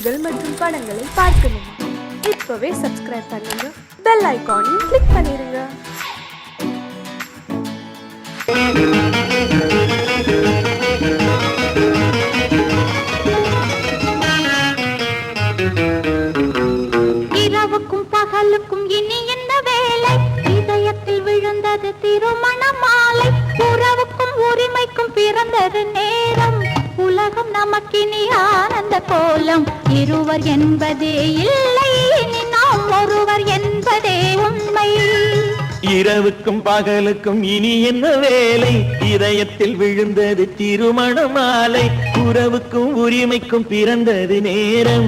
நிகழ்ச்சிகள் மற்றும் படங்களை பார்க்கணுமா? இப்பவே சப்ஸ்கிரைப் பண்ணுங்க, பெல் ஐகானையும் கிளிக் பண்ணிருங்க. இரவுக்கும் பகலுக்கும் இனி என்ன வேலை? இதயத்தில் விழுந்தது திருமண மாலை. உறவுக்கும் உரிமைக்கும் பிறந்தது நேரம். உலகம் நமக்கினி ஆனந்த கோலம். இருவர் என்பதே இல்லை, இனி நாம் ஒருவர் என்பதே உண்மை. இரவுக்கும் பகலுக்கும் இனி என்ன வேலை? இதயத்தில் விழுந்தது திருமண மாலை. உறவுக்கும் உரிமைக்கும் பிறந்தது நேரம்.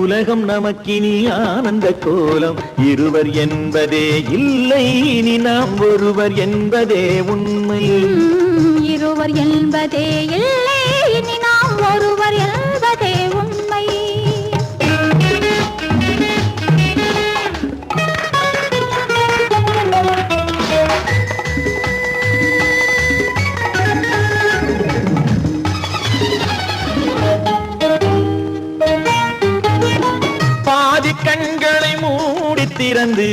உலகம் நமக்கினி ஆனந்த கோலம். இருவர் என்பதே இல்லை, இனி நாம் ஒருவர் என்பதே உண்மை. இருவர் என்பதே இல்லை, இனி நாம் ஒருவர் என்பதே உண்மை. பாதி கண்களை மூடி திறந்து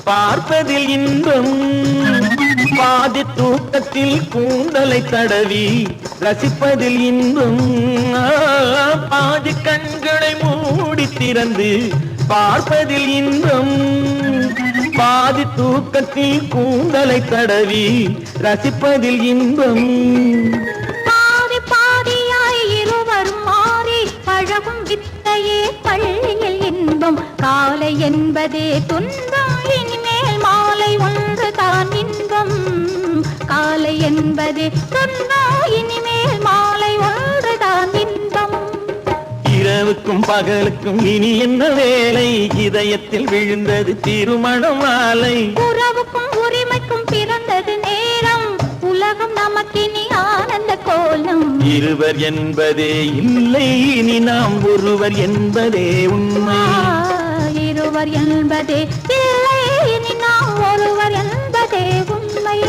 பார்ப்பதில் இன்பம். பாதி தூக்கத்தில் கூந்தலை தடவி ரசிப்பதில் இன்பம். பாதி கண்களை மூடி திறந்து பார்ப்பதில் இன்பம். பாதி தூக்கத்தில் கூந்தலை தடவி ரசிப்பதில் இன்பம். பாதி பாதியாய் இருவரும் மாறி பழகும் வித்தையே பள்ளியில் இன்பம். காலை என்பதே துன்பம், இனிமேல் மாலை ஒன்று தான் இன்பம். காலை என்பதே துன்பம், இனிமேல் மாலை ஒன்று தான் இன்பம். இரவுக்கும் பகலுக்கும் இனி என்ன வேலை? இதயத்தில் விழுந்தது திருமண மாலை. உறவுக்கும் உரிமைக்கும் பிறந்தது நேரம். உலகம் நமக்கினி ஆனந்த கோலம். இருவர் என்பதே இல்லை, இனி நாம் ஒருவர் என்பதே உண்மை. இருவர் என்பதே இல்லை, இனி நாம் ஒருவர் என்பதே உண்மை.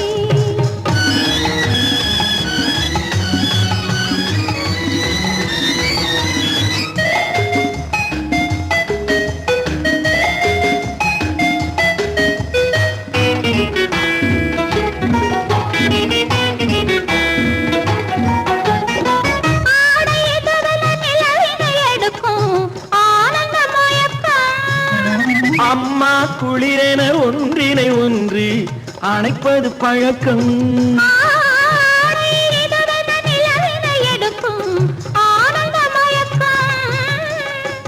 அம்மா குளிரென ஒன்றினை ஒன்று அணைப்பது பழக்கம்.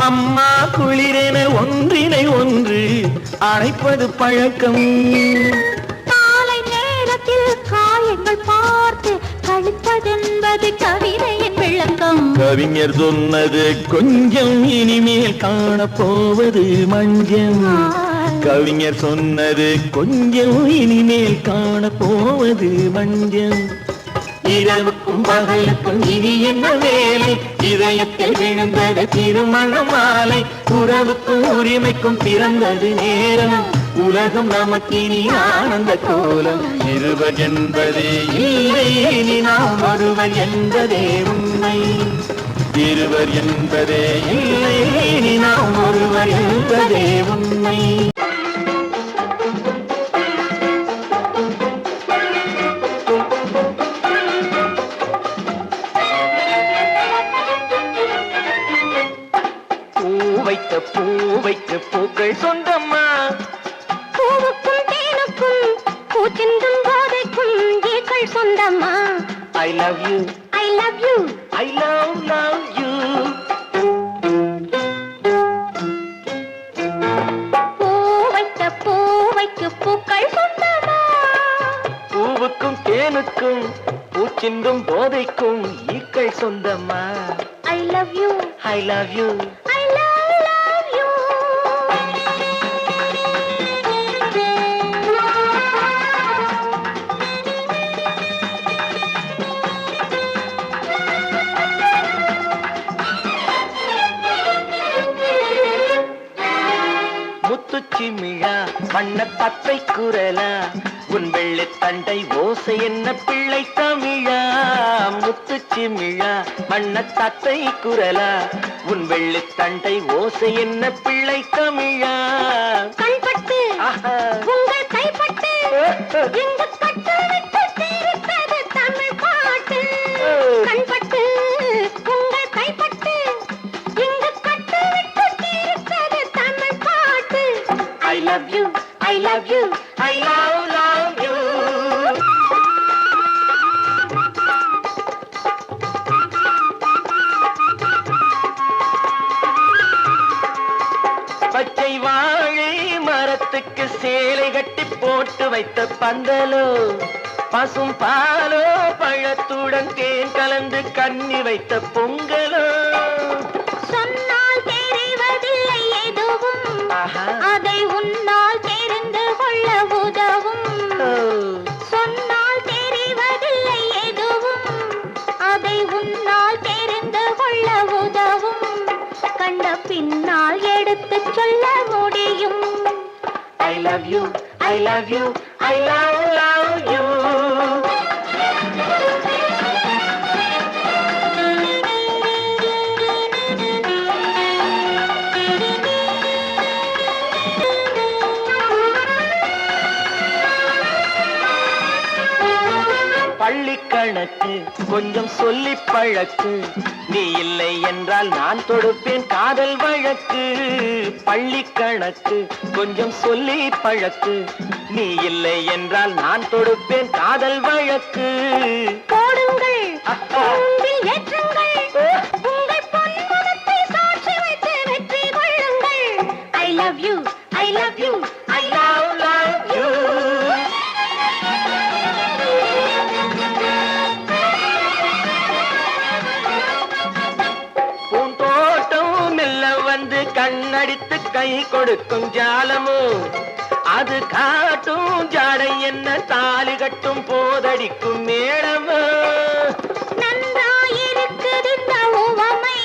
அம்மா குளிரென ஒன்றினை ஒன்று அணைப்பது பழக்கம். காலை நேரத்தில் காயங்கள் பார்த்து கழிப்பதென்பது கவிதையின் விளக்கம். கவிஞர் சொன்னது கொஞ்சம், இனிமேல் காணப்போவது மஞ்சம். கவிஞர் சொன்னது கொஞ்சம், இனிமேல் காணப்போவது மஞ்சம். இரவுக்கும் பகலுக்கும் இனி என்ன வேலை? இதயத்தில் விழுந்தது திருமண மாலை. உறவுக்கும் உரிமைக்கும் பிறந்தது நேரம். உலகம் நமக்கினி ஆனந்த கோலம். இருவர் என்பதே இல்லை, இனி நாம் ஒருவர் என்பதே உண்மை. இருவர் என்பதே இல்லை, இனி நாம் ஒருவர் என்பதே உண்மை. பூவைக்கு பூக்கள் சொந்தம்மா. பூவுக்கும் தேனுக்கும் பூச்சிந்தும் போதைக்கும் ஈக்கள் சொந்தம்மா. I love you, I love you, I love you. பூவைக்கு பூக்கள் சொந்தம்மா. பூவுக்கும் தேனுக்கும் பூச்சிந்தும் போதைக்கும் ஈக்கள் சொந்தம்மா. I love you, I love you, I love you. முத்து முத்துச்சிமிழா வண்ண தத்தை குரலா உன் வெள்ளி தண்டை ஓசை என்ன பிள்ளை தமிழா முத்துச்சிமிழா வண்ண தத்தை குரலா உன் வெள்ளி தண்டை ஓசை என்ன பிள்ளை தமிழா கண்பட்டு உங்கள் கைப்பட்டு இங்கு கட்டு விட்டு தீர்த்தது தமிழ் பாட்டு கண்பட்டு உங்கள் கைப்பட்டு இங்கு கட்டு விட்டு தீர்த்தது தமிழ் பாட்டு I love you, I love you, I love you. பச்சை வாழை மரத்துக்கு சேலை கட்டி போட்டு வைத்த பந்தலோ பசும் பாலோ பழத்துடன் தேன் கலந்து கண்ணி வைத்த பொங்கலோ சொன்னால் தெரிவதில்லை எதுவும் அதை உன்னால் தெரிந்து கொள்ள உதவும் சொன்னால் தெரிவதில்லை எதுவும் அதை உன்னால் தெரிந்து கொள்ள உதவும் கண்ட பின்னால் எடுத்து சொல்ல முடியும் I love you, I love you, I love you. பள்ளி கணக்கு கொஞ்சம் சொல்லி பழக்கு நீ இல்லை என்றால் நான் தொடுப்பேன் காதல் வழக்கு பள்ளி கணக்கு கொஞ்சம் சொல்லி பழக்கு நீ இல்லை என்றால் நான் தொடுப்பேன் காதல் வழக்கு போடுங்கள் கூண்டில் ஏற்றுங்கள் உங்கள் பொன்முகத்தை சாட்சி வைத்து வெற்றி கொள்ளுங்கள் I love you, I love you, I love you. பூந்தோட்டம் மெல்ல வந்து கண்ணடித்து கை கொடுக்கும் ஜாலமோ அது காட்டும் ஜாடை என்ன தாலி கட்டும் போதடிக்கும் மேடமோ நன்றாயிருக்குது இந்த உவமை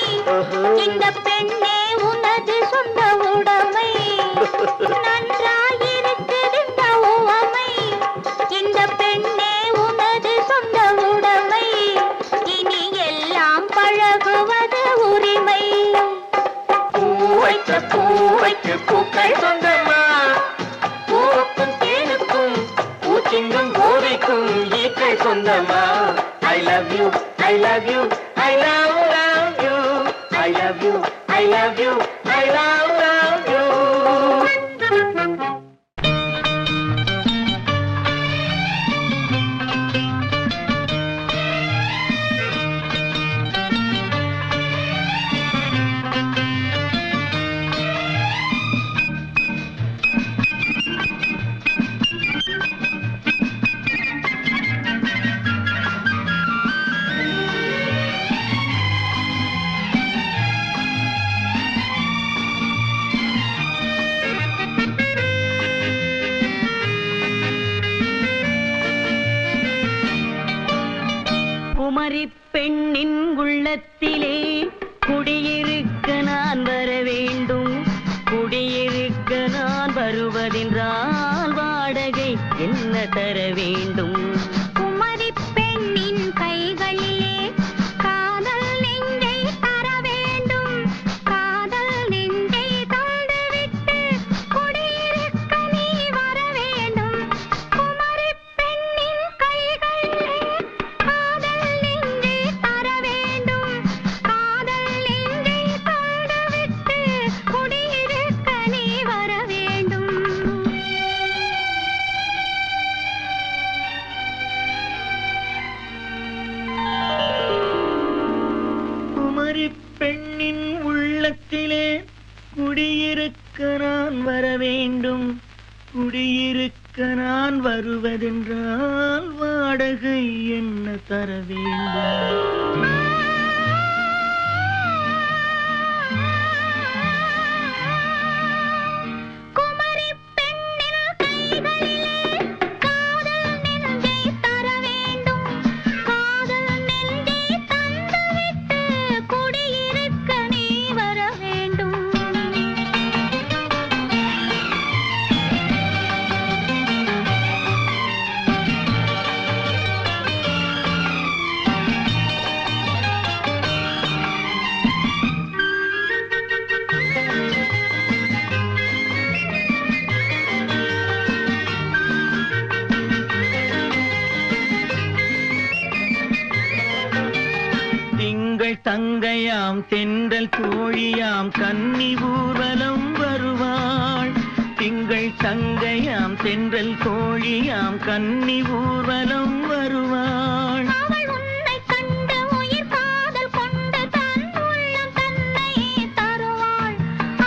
இந்த பெண்ணே உனது சொந்த உடைமை நன்றாயிருக்குது இந்த உவமை இந்த பெண்ணே உனது சொந்த உடைமை இனி எல்லாம் பழகுவது உரிமை பூவைக்கு பூக்கள் சொந்தமா பூவுக்கும் தேனுக்கும் பூச்சிங்கும் போதைக்கும் ஈக்கள் சொந்தமா I love you, I love you, I love you, I love you, I love you, I love you. Kumari பெண்ணின் உள்ளத்திலே குடியிருக்க நான் வர வேண்டும் குடியிருக்க நான் வருவதென்றால் வாடகை என்ன தர வேண்டும் குமரி பெண்ணின் கைகளிலே காதல் நெஞ்சை தர வேண்டும் காதல் நெஞ்சை தந்துவிட்டு குடியிருக்க நீ வர வேண்டும் குமரி பெண்ணின் கைகளிலே காதல் நெஞ்சை தர வேண்டும் காதல் நெஞ்சை தந்துவிட்டு குடியிருக்க நீ வர வேண்டும் குமரி பெண்ணின் உள்ளத்திலே குடியிருக்க நான் வர வேண்டும் குடியிருக்க நான் வருவதென்றால் வாடகை என்ன தர வேண்டும் குமரி பெண்ணின் கைகளிலே காதல் நெஞ்சை தர வேண்டும் காதல் நெஞ்சை தந்துவிட்டு குடியிருக்க நீ வர வேண்டும் சங்கையாம் தென்றல் தோழியாம் கன்னி ஊர்வலம் வருவாள். திங்கள் சங்கையாம் தென்றல் தோழியாம் கன்னி ஊர்வலம் வருவாள். அவள் உன்னை கண்டு உயிர் காதல் கொண்டு தன் உள்ளம் தன்னை தருவாள்.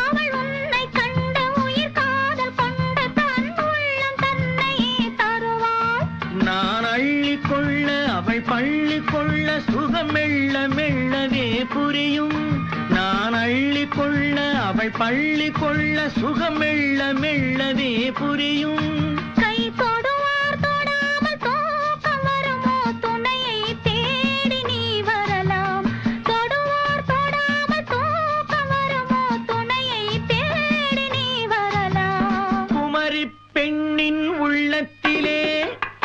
அவள் உன்னை கண்டு உயிர் காதல் கொண்டு தன் உள்ளம் தன்னை தருவாள். நான் அள்ளிக்கொள்ள அவள் பள்ளிக்கொள்ள சுகம் மெல்ல மெல்லவே புரியும். நான் அள்ளிக்கொள்ள அவள் பள்ளிக்கொள்ள சுகம் மெல்ல மெல்லவே புரியும். கை தொடுவார் தொடாமல் தூக்கம் வருமோ துணையை தேடி நீ வரலாம். தொடுவார் தொடாமல் தூக்கம் வருமோ துணையை தேடி நீ வரலாம். குமரி பெண்ணின் உள்ளத்திலே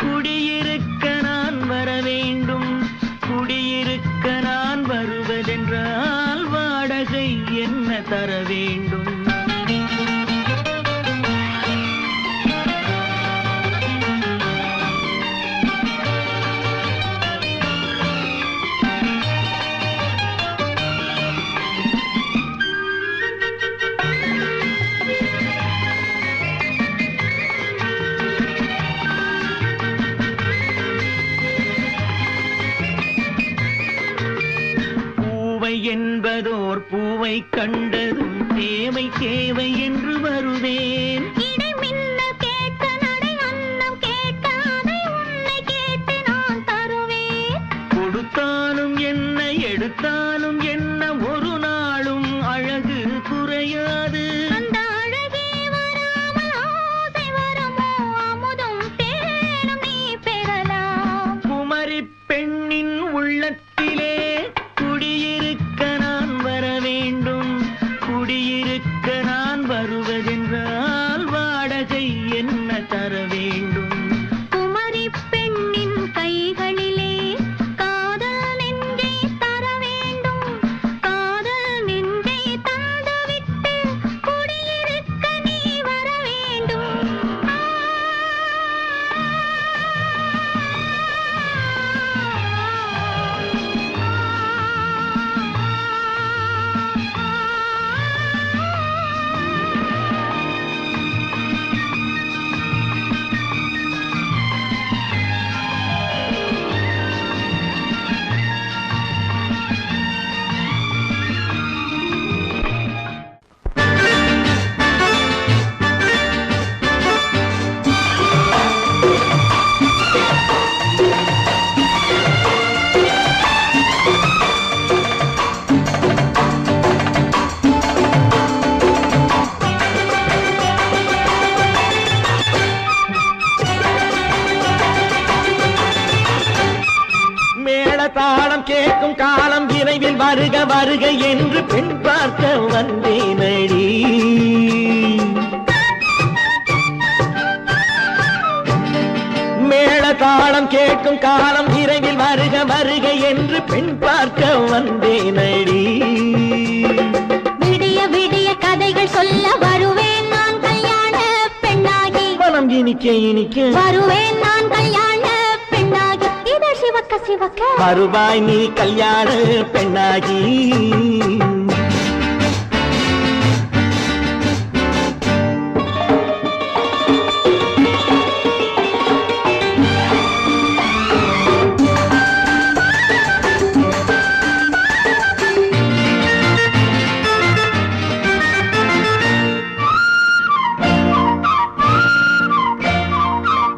குடியிருக்க நான் வர வேண்டும். குடியிருக்க நான் வருவதென்றால் வாடகை என்ன தர வேண்டும்? என்பதோர் பூவை கண்டதும் தேவை தேவை என்று வருவேன். இடை மின்னல் கேட்க நடை அன்னம் கேட்க அதை உன்னை கேட்டு நான் தருவேன். கொடுத்தாலும் என்ன எடுத்தாலும் என்ன ஒரு நாளும் அழகு குறையாது. அந்த அழகே வராமல் ஆசை வருமோ அமுதும் தேனும் நீ பெறலாம். குமரி பெண்ணின் உள்ளத்திலே குடியிருக்க நான் வர வேண்டும். குடியிருக்க நான் வருவதென்றால் வாடகை என்ன தர வேண்டும்? குமரி பெண்ணின் கைகளிலே காதல் நெஞ்சை தர வேண்டும். காதல் நெஞ்சை தந்துவிட்டு குடியிருக்க நீ வர வேண்டும். தாளம் கேட்கும் காலம் விரைவில் வருக வருக என்று பெண் பார்க்க வந்தேனடி. மேள தாளம் கேட்கும் காலம் விரைவில் வருக வருக என்று பெண் பார்க்க வந்தேனடி. விடிய விடிய கதைகள் சொல்ல வருவேன் நான் கல்யாண பெண்ணாகி. மனம் இனிக்க இனிக்க வருவேன் நான் கல்யாண பெண்ணாகி. இதழ் சிவக்க சிவக்க வருவாய் நீ கல்யாண பெண்ணாகி.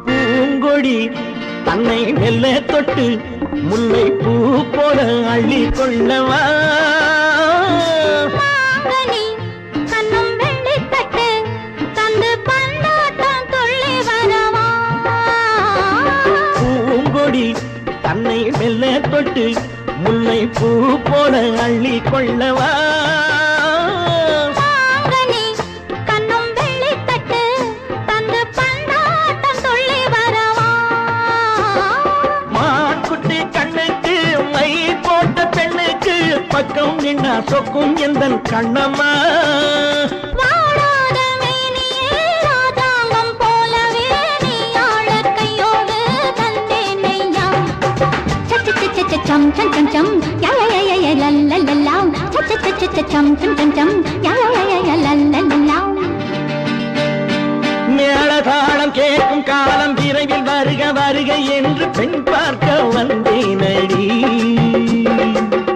பூங்கொடி தன்னை மெல்ல தொட்டு முல்லை பூ போல அள்ளி கொள்ளவா. மாங்கனி கண்ணும் வெள்ளி தட்டு தந்து பந்தாட்டம் துள்ளி வரவா. பூங்கொடி தன்னை மெல்ல தொட்டு முல்லை பூ போல அள்ளி கொள்ளவா. மாங்கனி கண்ணும் வெள்ளி தட்டு தந்து பந்தாட்டம் துள்ளி வரவா. மான்குட்டி கண்ணுக்கு மை போட்ட பெண்ணுக்கு பக்கம் நின்னா சொக்கும் எந்தன் கண்ணம்மா. வாழாத மேனியே ராஜாங்கம் போலவே நீ ஆள கையோடு தந்தேன் நெய்யா. சம் சம் சம் சம் யா யா யா யா லல்லல்லா. மேளதாளம் கேட்கும் காலம் விரைவில் வருக வருக என்று பெண் பார்க்க வந்தேனடி.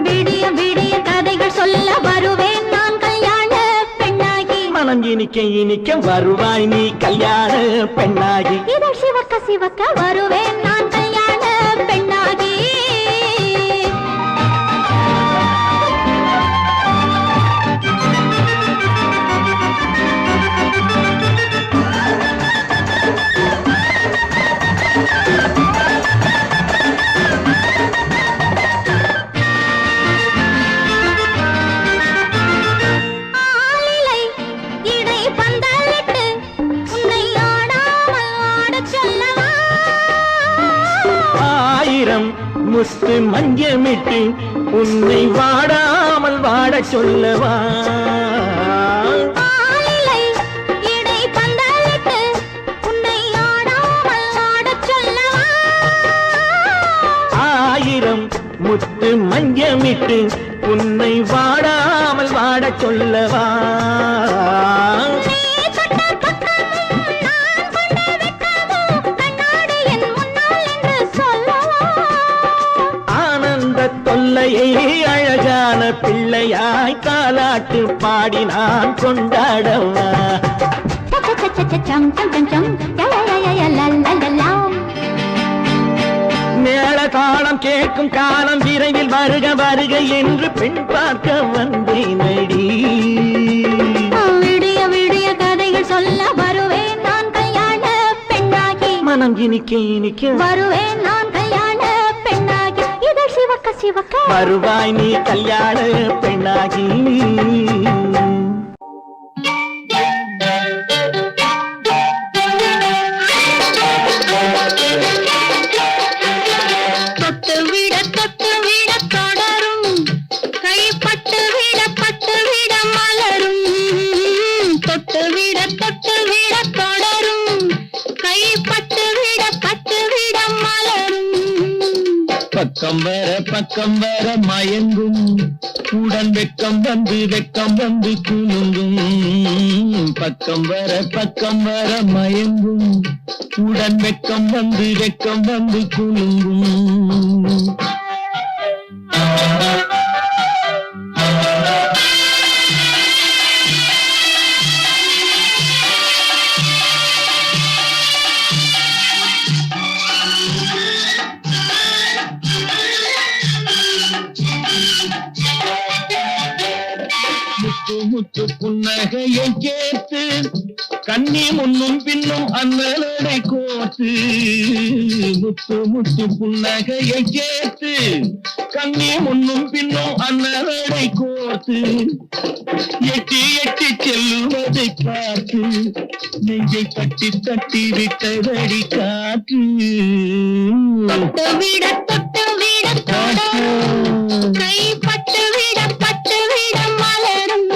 விடிய விடிய கதைகள் சொல்ல வருவேன் நான் கல்யாண பெண்ணாகி. மனம் இனிக்க இனிக்க வருவாய் நீ கல்யாண பெண்ணாகி. இதழ் சிவக்க சிவக்க வருவேன் நான் கல்யாண பெண்ணாகி. முத்து மஞ்சமிட்டு உன்னை வாடாமல் வாட சொல்லவா. ஆயிரம் முத்து மஞ்சமிட்டு உன்னை வாடாமல் வாட சொல்லவா. தொல்லையை அழகான பிள்ளையாய் தாலாட்டு பாடி நான் கொண்டாடவா. மேளதாளம் கேட்கும் காலம் விரைவில் வருக வருக என்று பெண் பார்க்க வந்தேனடி. விடிய விடிய கதைகள் சொல்ல வருவேன் நான் கல்யாண பெண்ணாகி. மனம் இனிக்க இனிக்க வருவேன் நான் கல்யாண பெண்ணாகி. இதழ் சிவக்க சிவக்க வருவாய் நீ கல்யாண பெண்ணாகி. தொட்டு விட தொடரும் கைப்பட்டு விட மலரும். தொட்டு விட தொடரும் கைப்பட்டு விட மலரும். பக்கம் வர மயங்கும் உடன் வெக்கம் வந்து குலுங்கும். பக்கம் வர மயங்கும் உடன் வெக்கம் வந்து குலுங்கும். முத்து புன்னகையை கேட்டு கண்ணி முன்னும் பின்னும் அண்ணலடை கோத்து. முத்து புன்னகையை கேட்டு கண்ணி முன்னும் பின்னும் அண்ணலடை கோத்து. எட்டி செல்லுவதை பார்த்து நெஞ்சை தட்டி விட்டதடி காற்று. தொட்டு விட கைப்பட்டு விட மலரும்.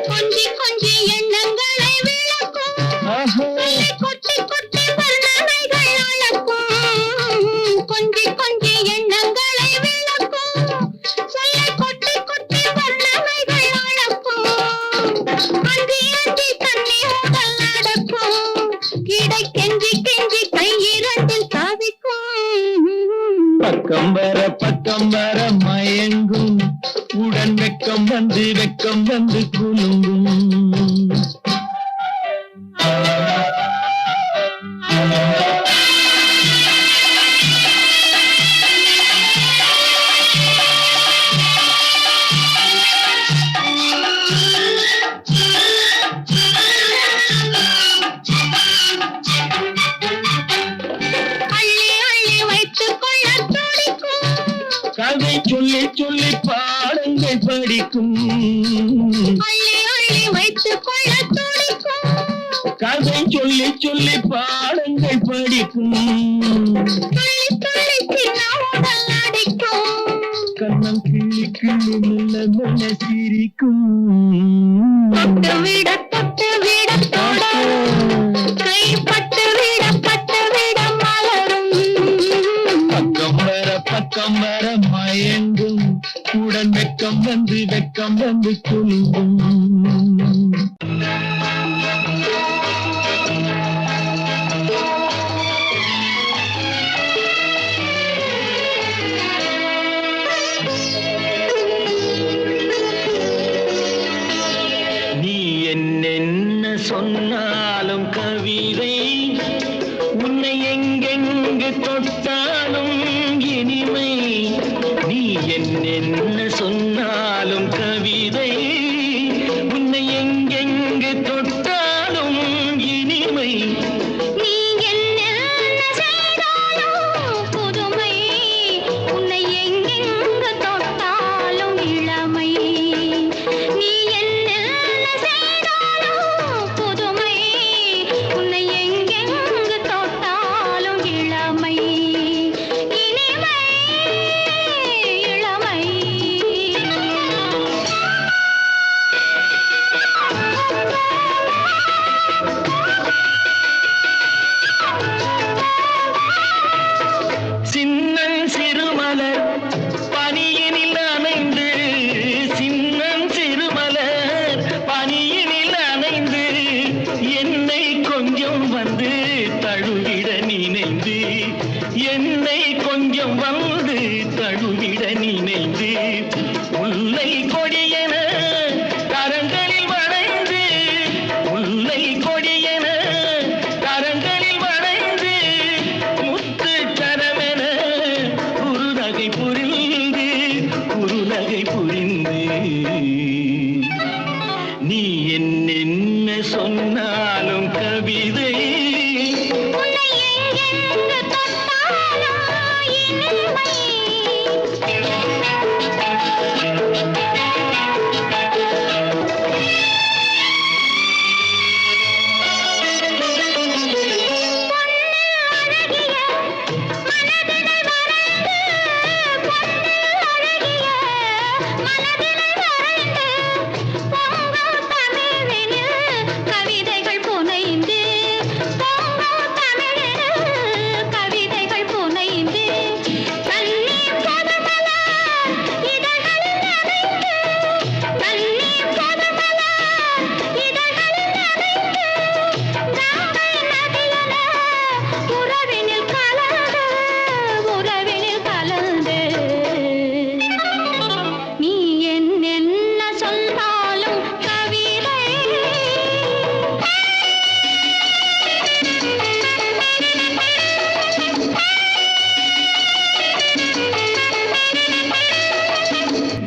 கொஞ்சி எண்ணங்களை விளக்கும். கொட்டி வர்ணனைகள் அளக்கும். கொஞ்சி எண்ணங்களை விளக்கும். சொல்ல கொட்டி வர்ணனைகள் அளக்கும். அந்தி தண்ணி உடல் நடக்கும். இடை கெஞ்சி கையிரண்டில் சாதிக்கும். பக்கம் வர மயங்கும் உடன் வெக்கம் வந்து குலுங்கும். கதை சொல்லி பாடங்கள் படிக்கும். வைத்துக் கொள்ள துடிக்கும். கதை சொல்லி சொல்லி பாடங்கள் படிக்கும் கண்ணம் கிள்ளி கிள்ளி மெல்ல மெல்ல சிரிக்கும் தொட்டு விட தொட கைப்பட்டு விட மலரும் பக்கம் வர மயங்கும் உடன் வெக்கம் வந்து குலுங்கும் சொன்னாலும் கவிதை உன்னை எங்கெங்கு தொட்டாலும் இனிமை நீ என்ன சொன்னாலும் கவிதை உன்னை எங்கெங்கு தொட்டாலும் இனிமை நீ என்ன செய்தாலும் புதுமை உன்னை எங்கெங்கு தொட்டாலும் இளமை நீ என்ன செய்தாலும் புதுமை உன்னை எங்கெங்கு தொட்டாலும் இளமை இனிமை இளமை சின்னன் சிறுமலர் பனியினில் அணைந்து சின்னன் சிறுமலர் பனியினில் அணைந்து என்னை கொஞ்சம் வந்து தழுவிட நினைந்து என்னை கொஞ்சம் வந்து தழுவிட நினைந்து முல்லை கொடியென கரங்களில் வளைந்து முல்லை கொடியென கரங்களில் வளைந்து முத்து கரமென குறுநகை புரிந்து நீ என்ன சொன்னாலும் கவிதை உன்னை எங்கெங்கு தொட்டாலும் இனிமை கவிதைகள் புனைந்து கவிதைகள் புனைந்து தண்ணீர் பொதுமல இதழ்களில் நனைந்து தண்ணீர் பொதுமல இதழ்களில் நனைந்து கங்கை நதியென உறவினில் கலந்து நீ என்ன சொன்னாலும் கவிதை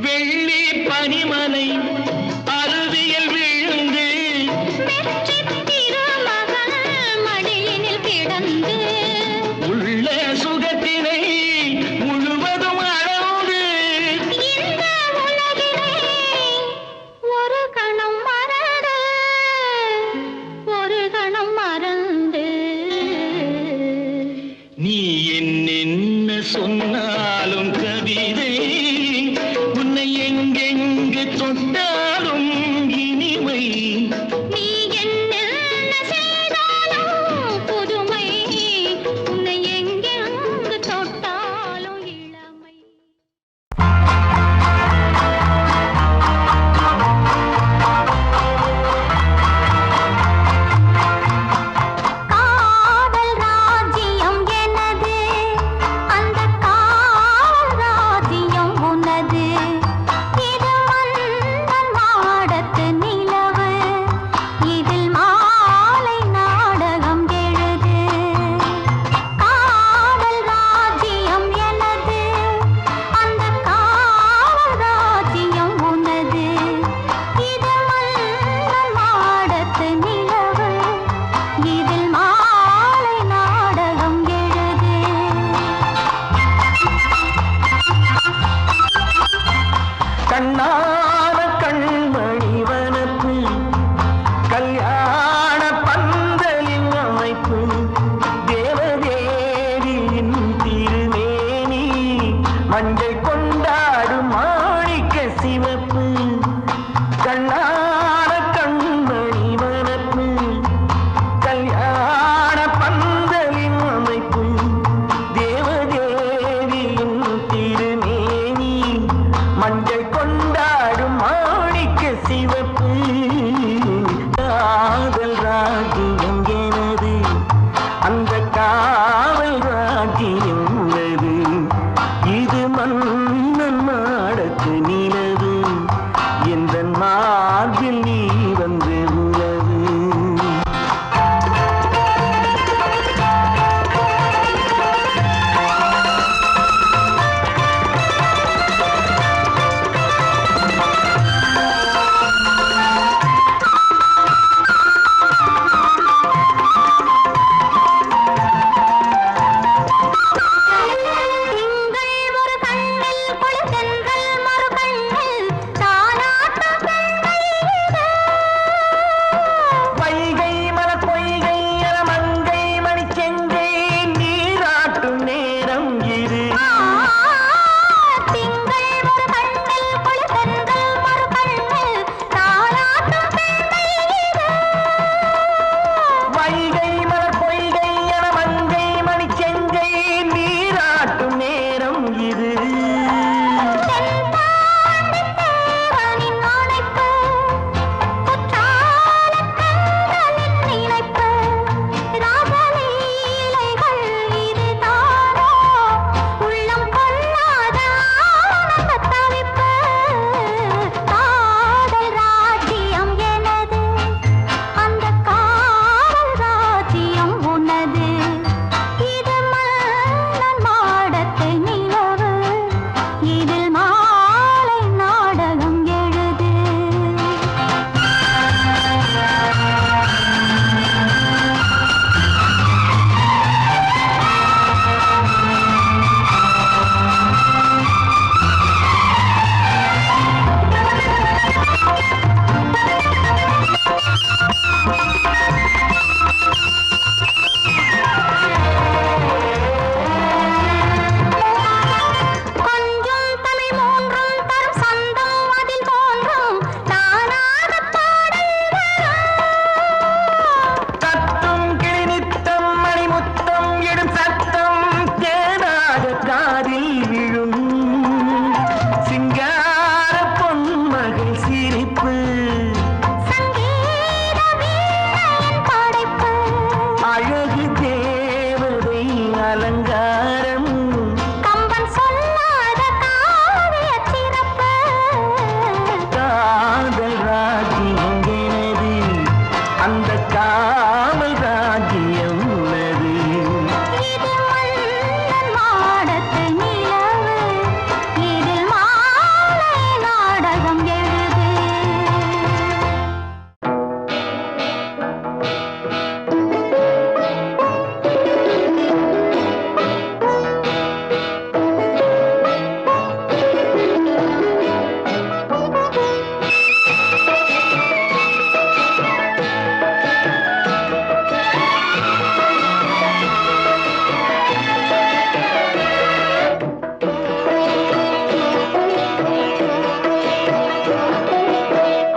வெள்ளி பனிமலை அருவியில் விழுந்து வெற்றி திருமகள் மடியினில் கிடந்து உள்ள சுகத்தினை முழுவதும் அளந்து இந்த உலகினை ஒரு கணம் மறந்து நீ என்ன சொன்னாலும் கவிதை உன்னை எங்கெங்கு தொட்டாலும் இனிமை நீ என்ன செய்தாலும் புதுமை உன்னை எங்கெங்கு தொட்டாலும் இளமை காதல் ராஜ்யம் எனது அந்த காதல் ராஜ்யம் மஞ்சள் கொண்டாடும் மாணிக்க சிவப்பு கண்ணான கண்மணி வனப்பு கல்யாண பந்தலின் அமைப்பு தேவதேவியின் திருமேனி மஞ்சள் கொண்டாடும் மாணிக்க சிவப்பு காதல் ராஜ்யம் எனது அந்த காவல் ராஜ்யம் உள்ளது இது மன்னன் மாடத்து நிலவு எந்த மார்பில் நீ வந்து உலவு திங்கள் ஒரு கண்ணில் குளிர்தென்றல் மறு கண்ணில் தாலாட்டும் பெண்மை இது. வைகை மல பொய்கை என மங்கை மணிச்செங்கை நீராட்டும் நேரம் இது திங்கள் ஒரு கண்ணில் குளிர்தென்றல் மறு கண்ணில் தாலாட்டும் பெண்மை இது. வைகை மல பொய்கை என மங்கை மணிச்செங்கை நீராட்டும் நேரம் இது தென்பாண்டித் தேவனின் அணைப்பு, குற்றாலக் கண்களின் நினைப்பு, ராசலீலைகள் இதுதானோ, உள்ளம் கொள்ளாத ஆனந்தத் தவிப்பு. காதல் ராஜ்யம் எனது, அந்தக் காவல் ராஜ்யம் உனது. இது மன்னன் மாடத்து நிலவு, இதில் மாலை நாடகம் எழுது. கொஞ்சம் தமிழ் மூன்றும் தரும் சந்தம் அதில் தோன்றும் தானாகப் பாடல் வரும். தத்தும் கிளிநித்தம் மணிமுத்தம் எடும் சத்தம் தேனாக காதில் விழும் சிங்கார பொன்மகள் சிரிப்பு சங்கீத வீணையின் படைப்பு, அழகு தேவதை அலங்காரம் கம்பன் சொல்லாத காவியச் சிறப்பு. காதல் ராஜ்யம் எனது அந்த காவல் ராஜ்யம் உள்ளது இது மன்னன் மாடத்து நிலவு, இதில் மாலை நாடகம் எழுது.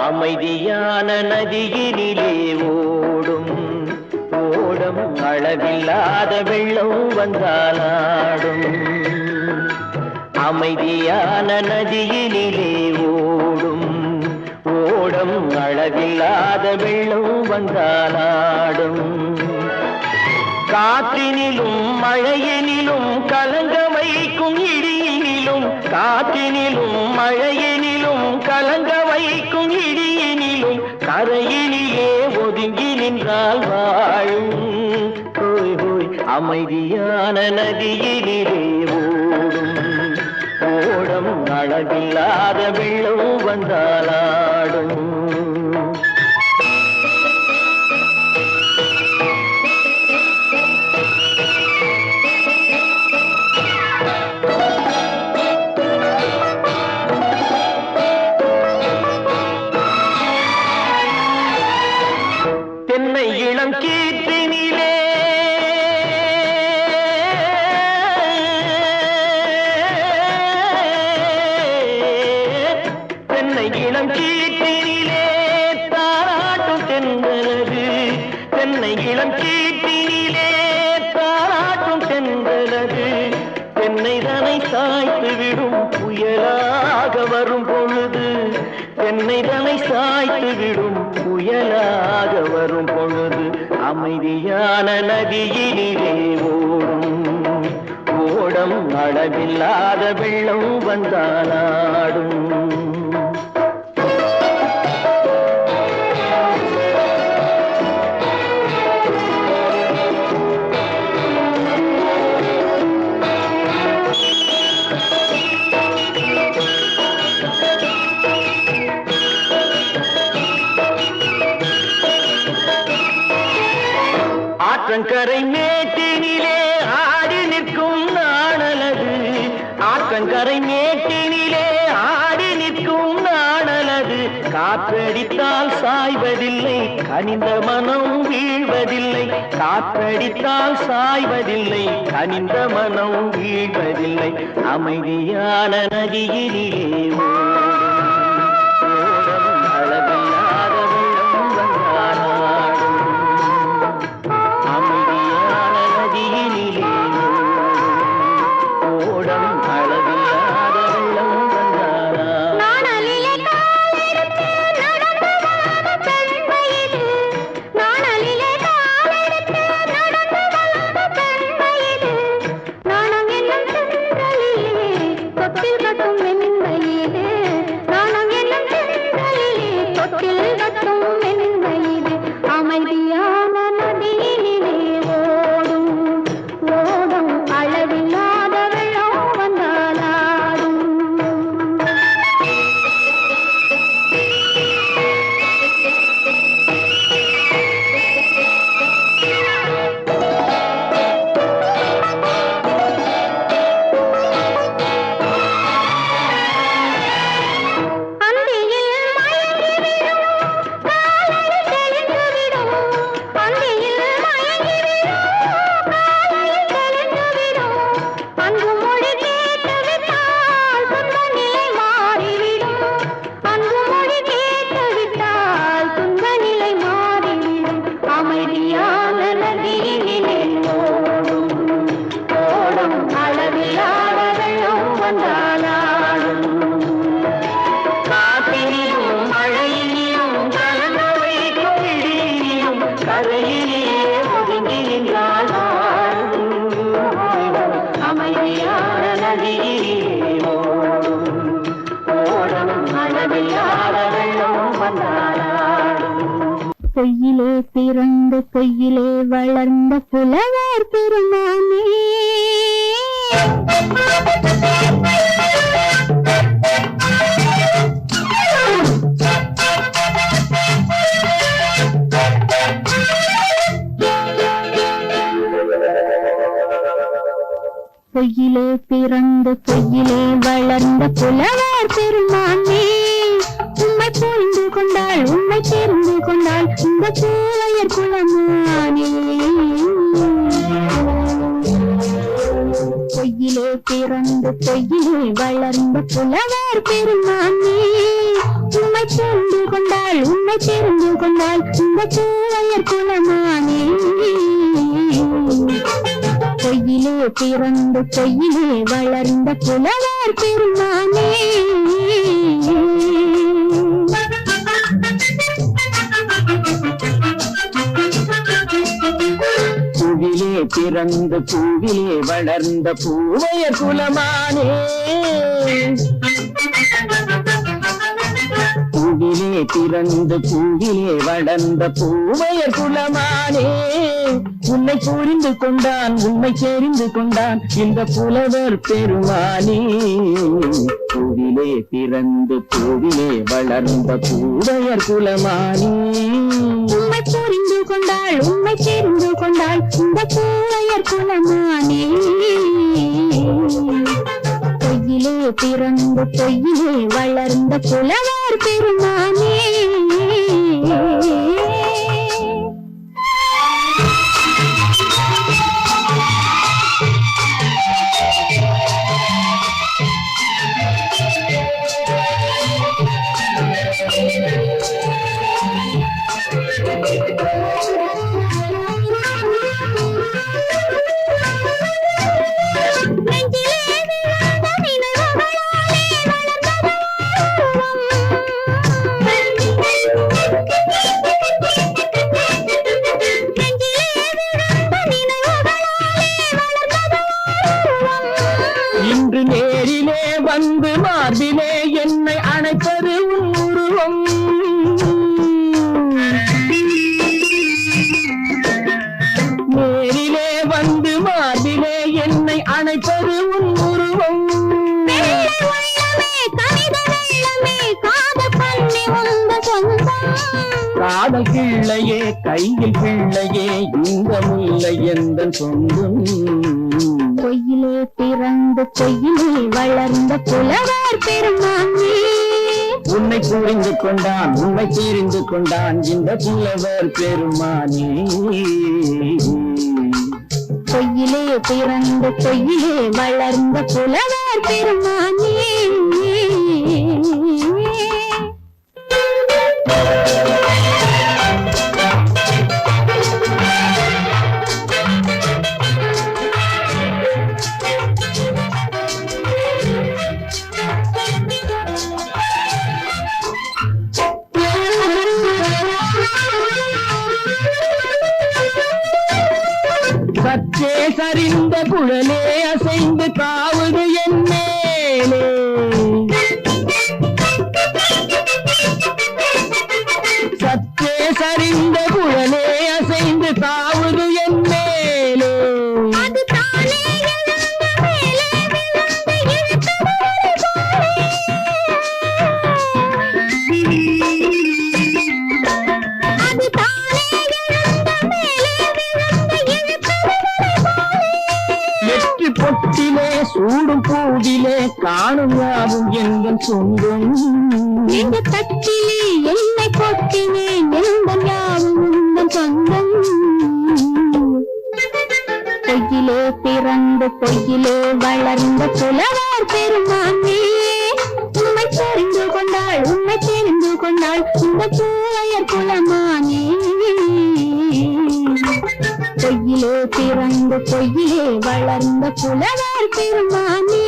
அமைதியான நதியினிலே ஓடும் ஓடம் அளவில்லாத வெள்ளம் வந்தாலாடும் அமைதியான நதியினிலே ஓடும் ஓடம் அளவில்லாத வெள்ளம் வந்தாலாடும் காற்றினிலும் மழையினிலும் கலங்க வைக்கும் இடியினிலும் காற்றினிலும் மழையினிலும் கலங்க வைக்கும் இடியினிலும் கரையினிலே ஒதுங்கி நின்றால் வாழும் ஹோய் ஹோய் அமைதியான நதியினிலே ஓடும் ஓடம் அளவில்லாத வெள்ளம் வந்தாலாடும் தென்னை இளம் கீற்றினிலே தன்னை இளம் கீட்டினிலே தாராட்டும் தென்றலது தென்னை தனை சாய்த்து விடும் புயலாக வரும் பொழுது தென்னை தனை சாய்த்து விடும் புயலாக வரும் பொழுது அமைதியான நதியினிலே ஓடம் அளவில்லாத வெள்ளம் வந்தாலாடும் ஆற்றங்கரை மேட்டினிலே ஆடி நிற்கும் நாணலது ஆற்றங்கரை மேட்டினிலே ஆடி நிற்கும் நாணலது காற்றடித்தால் சாய்வதில்லை கனிந்த மனம் வீழ்வதில்லை காற்றடித்தால் சாய்வதில்லை கனிந்த மனம் வீழ்வதில்லை அமைதியான நதியினிலே ஓடும் அளவில்லாத வெள்ளம் வந்தாலாடும் அமைதியான நதியினிலே ஓடம் அளவில்லாத வெள்ளம் வந்தாலாடும் நாணலிலே காலெடுத்து நடந்து வளர்ந்த பெண் வயது நாணலிலே காலெடுத்து நடந்து வளர்ந்த பெண் வயது நாணம் என்னும் சென்றலிலே தொட்டில் கட்டும் என் வயது நாணம் என்னும் சென்றலிலே தொட்டில் கட்டும் என் வயது அமைதியான நதியினிலே ஓடும் அளவில்லாத வெள்ளம் வந்தாலாடும் அந்தியில் மயங்கிவிடும் காலையில் தெளிந்துவிடும் அந்தியில் மயங்கிவிடும் காலையில் தெளிந்துவிடும் அன்பு மொழி கேட்டுவிட்டால் துன்ப நிலை மாறிவிடும் அன்பு மொழி கேட்டுவிட்டால் துன்ப நிலை மாறிவிடும் அமைதியான நதியினிலே ஓடும் அளவில்லாத வெள்ளம் வந்தாலாடும் காற்றினிலும் மழையினிலும் கலந்து வைக்கும் இடியிலும் கரையிலே ஒதுங்கி நின்றால் அமைதியான நதியிலே ஓடும் அளவில்லாத வெள்ளம் வந்தாலாடும் பொய்யிலே பிறந்து பொய்யிலே வளர்ந்த புலவர் பெருமானே பொய்யிலே பிறந்து பொய்யிலே வளர்ந்த புலவர் பெருமானே உம்மை புரிந்து கொண்டால் உம்மை தெரிந்து கொண்டால் இந்த பூவையர் குலமானே பொய்யிலே பிறந்து பொய்யிலே வளர்ந்த புலவர் பெருமானே உம்மை புரிந்து கொண்டால் உம்மை தெரிந்து கொண்டால் இந்த பூவையர் குலமானே பொய்யிலே பிறந்து பொய்யிலே வளர்ந்த புலவர் பெருமானே பூவிலே பிறந்து பூவிலே வளர்ந்த பூவையர் குலமானே பூவிலே பிறந்து பூவிலே வளர்ந்த பூவையர் குலமானே உன்னை புரிந்து கொண்டான் உன்னை தெரிந்து கொண்டான் இந்த புலவர் பெருமானே பூவிலே பிறந்து பூவிலே வளர்ந்த பூவையர் குலமானே உம்மை புரிந்து கொண்டாள் உம்மை தெரிந்து கொண்டாள் இந்த பூவையர் குலமானே பொய்யிலே பிறந்து பொய்யிலே வளர்ந்த புலவர் பெருமானே மார்பிலே என்னை அணைப்பது உன் உருவம். நேரிலே வந்து மார்பிலே என்னை அணைப்பது உன் உருவம். காதல் கிள்ளையே கையில் பிள்ளையே இந்த முல்லை எந்த சொந்தம். பொய்யிலே பிறந்து பொய்யிலே வளர்ந்த புலவர் பெருமானே. உன்னை புரிந்து கொண்டான் உன்னை தெரிந்து கொண்டான் இந்த புலவர் பெருமானே. பொய்யிலே பிறந்து பொய்யிலே வளர்ந்த புலவர் பெருமானே. சற்றே சரிந்த குழலே அசைந்து காவுது என் மேலே. சற்றே சரிந்த குழலே அசைந்து காவுது என் மேலே. பொட்டிலே சூடும் பூவிலே காணும் யாவும் எங்கள் சொந்தம். இந்த தட்டிலே என்னை கொட்டினேன் எங்கள் யாவும் உங்கள் சொந்தம். பொய்யிலே பிறந்து பொய்யிலே வளர்ந்த புலவர் பெருமானே. உண்மை தெரிந்து கொண்டாள் உண்மை தெரிந்து கொண்டாள் இந்த பூவையர் குலமானே. பொய்யிலே பிறந்து பொய்யிலே வளர்ந்த புலவர் பெருமானே.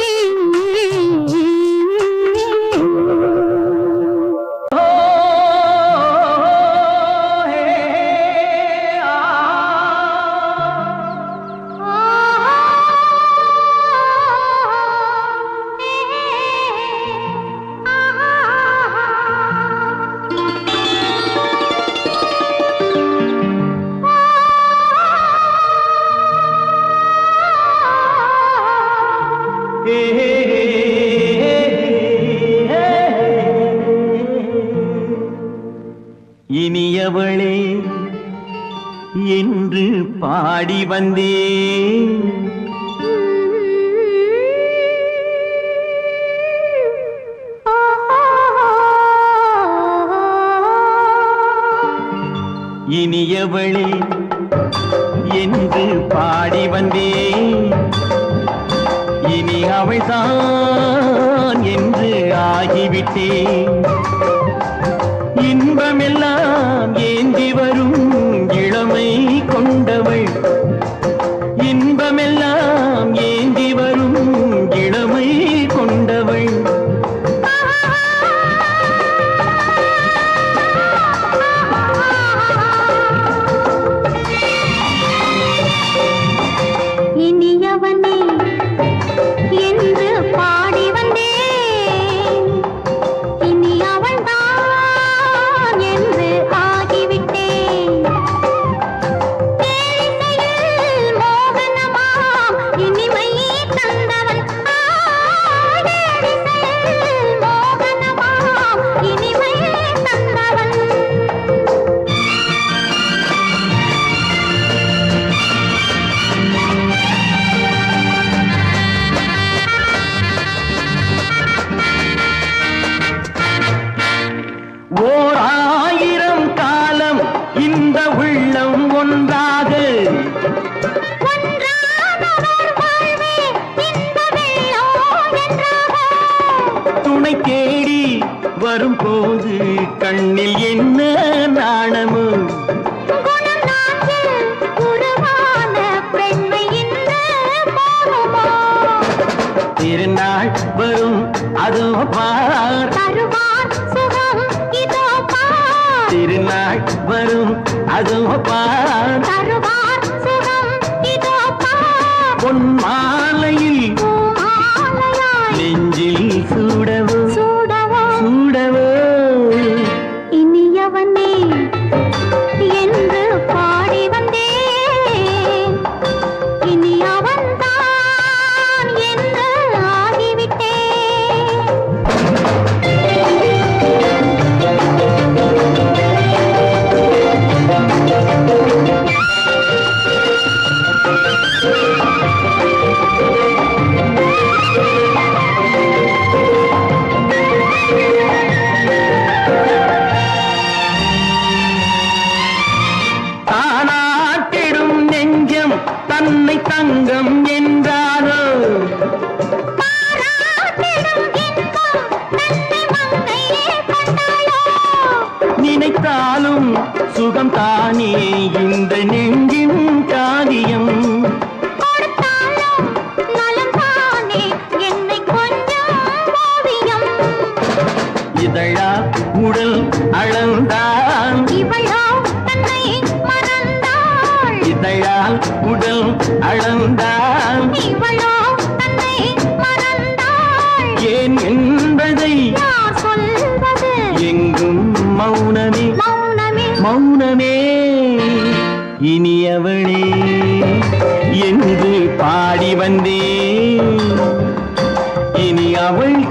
இனியவளே என்று பாடி வந்தேன். இனியவளே என்று பாடி வந்தேன். இனி அவள்தான் என்று ஆகிவிட்டேன். இன்பமெல்லாம் ஏந்தி வரும் இளமை கொண்டவள். இன்பமெல்லாம் ஏந்தி வரும் இளமை கொண்டவள். இனியவனே என்று பாடி வந்தேன். இனி அவள்தான் என்று ஆகிவிட்டேன். தேனிசையில் மோகனமாம் இனிமை தந்தவன். தேனிசையில் மோகனமாம் இனிமை தந்தவன். ஓர் ஆயிரம் காலம் இந்த உள்ளம் ஒன்றாக துணை தேடி வரும்போது கண்ணில் என்ன நாணமோ. திருநாள் வரும் அதோ பார். திருநாள் வரும் அதோ பார். பொன் மாலையில் நெஞ்சில் சூட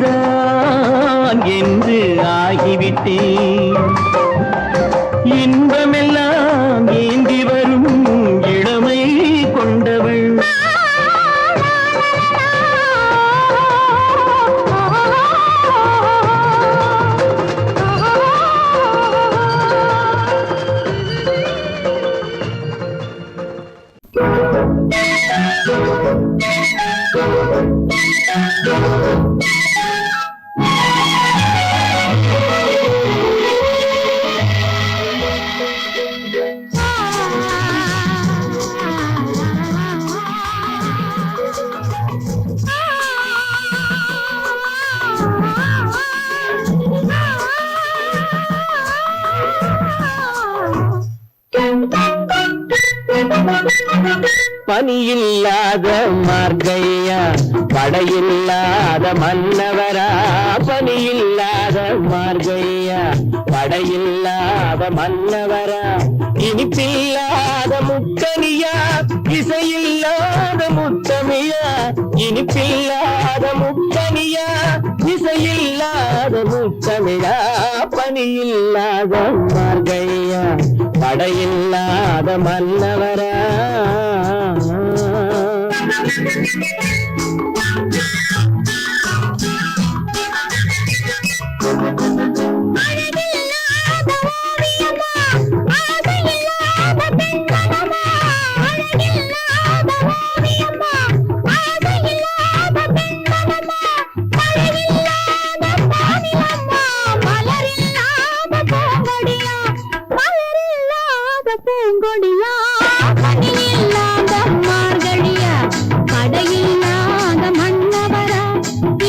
நீதான் என்று ஆகிவிட்டேன். இன்பமெல்லாம் ஏந்தி வரும் இளமை கொண்டவள். பனியில்லாத மார்கையா படையில்லாத மன்னவரா. பனியில்லாத மார்கையா படையில்லாத மன்னவரா. இனிப்பில்லாத முக்கனியா இசையில்லாத முத்தமியா. இனிப்பில்லாத முக்கனியா இசையில்லாத முத்தமிழா. பனியில்லாத மார்கையா படையில்லாத மன்னவரா. பூங்கொடியா பனியில்லாத மார்கழியா படையில்லாத மன்னவரா.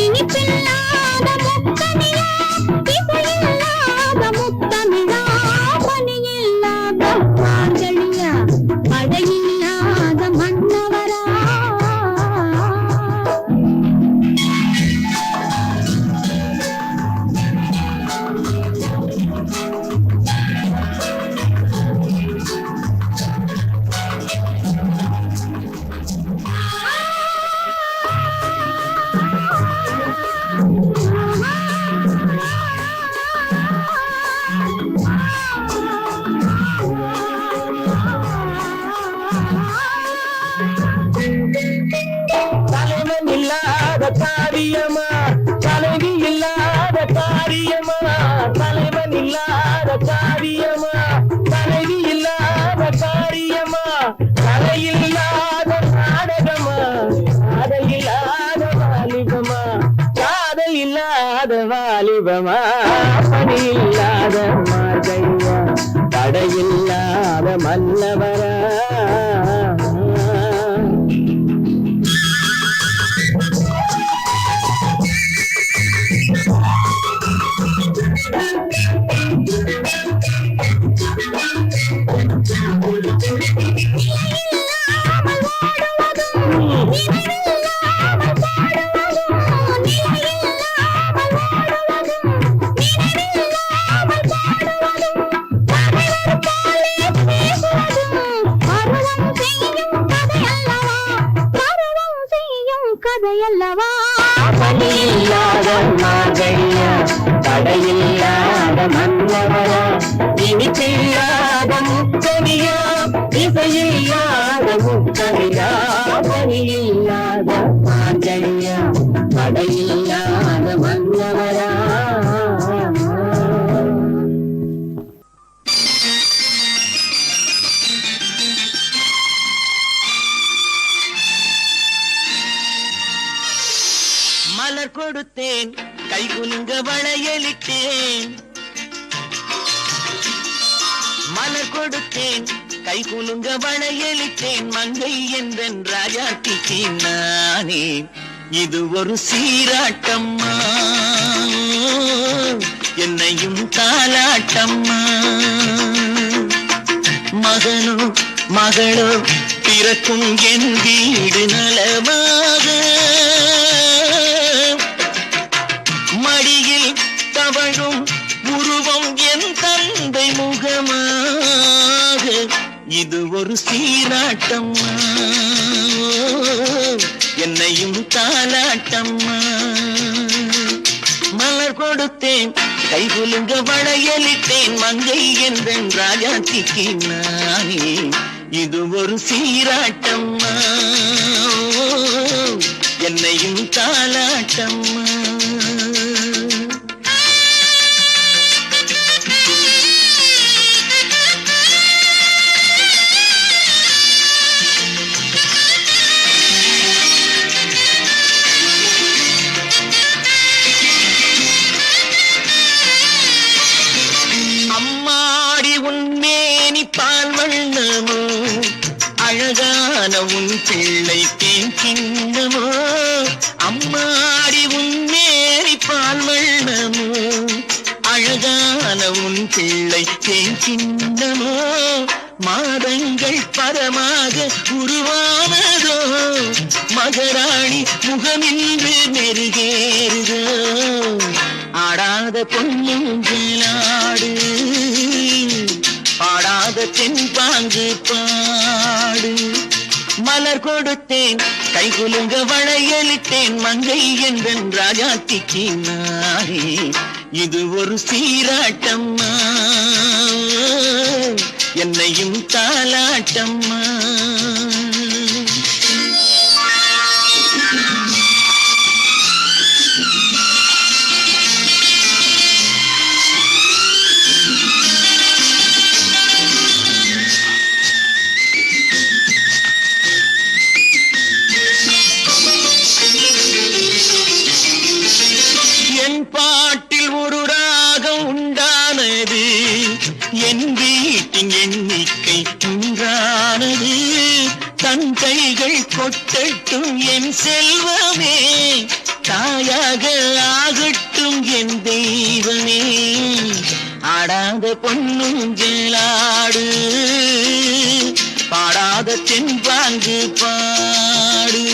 இனிப்பில்லாத முத்தமிழா இசையில்லாத முத்தமிழா. பனியில்லாத மார்கழியா படையில்லாத மன்னவரா. தலைவன் இல்லாத காரியமா தலைவி இல்லாத காரியமா. தலைவன் இல்லாத காரியமா தலைவி இல்லாத காரியமா. கலையில்லாத நாடகமா காதலில்லாத வாலிபமா. காதலில்லாத வாலிபமா. பணியில்லாத மார்கையா தடையில்லாத மன்னவரா. கதையல்லவா பனியில்லாத மார்கழியா தடையில்லாத மன்னவரா. இனிப்பில்லாத முக்கனியா இசையில்லாத முக்கனியா. பனியில்லாத மார்கழியா தடையில்லாத மன்னவரா. மலர் கொடுத்தேன் கை குலுங்க வளையலிட்டேன். மலர் கொடுத்தேன் கை குலுங்க வளையலிட்டேன். மங்கை என்றன் ராஜாத்திக்கு நானே இது ஒரு சீராட்டம்மா. என்னையும் தாலாட்டம்மா. மகனோ மகளோ பிறக்கும் என் வீடு நலமாக. மடியில் தவழும் உருவம் என் தந்தை முகமாக. இது ஒரு சீராட்டம்மா. என்னையும் தாலாட்டம்மா. கொடுத்தேன் கைகுலுங்க வளையலிட்டேன் மங்கை என்றன் ராஜாத்திக்கு நானே இது ஒரு சீராட்டம்மா என்னையும் தாலாட்டம்மா பால் வண்ணமோ அழகான உன் பிள்ளை தேன் கிண்ணமோ அம்மாடி உன் மேரி பால் வண்ணமோ அழகான உன் பிள்ளை தேன் கிண்ணமோ மாதங்கள் பரமாக உருவானதோ மகராணி முகமின்று நெருகேறுதோ ஆடாத பொன்னுங்களாடு பாடாத தென்பாங்கு பாடு மலர் கொடுத்தேன் கைகுலுங்க வளையலிட்டேன் மங்கை என்றன் ராஜாத்திக்கு நானே இது ஒரு சீராட்டம்மா என்னையும் தாலாட்டம்மா பாட்டில் ஒரு ராகம் உண்டானது என் வீட்டின் எண்ணிக்கை உண்டானது தன் கைகள் கொட்டட்டும் என் செல்வமே தாயாக ஆகட்டும் என் தெய்வமே ஆடாத பொன்னுங்களாடு பாடாத தென்பாங்கு பாடு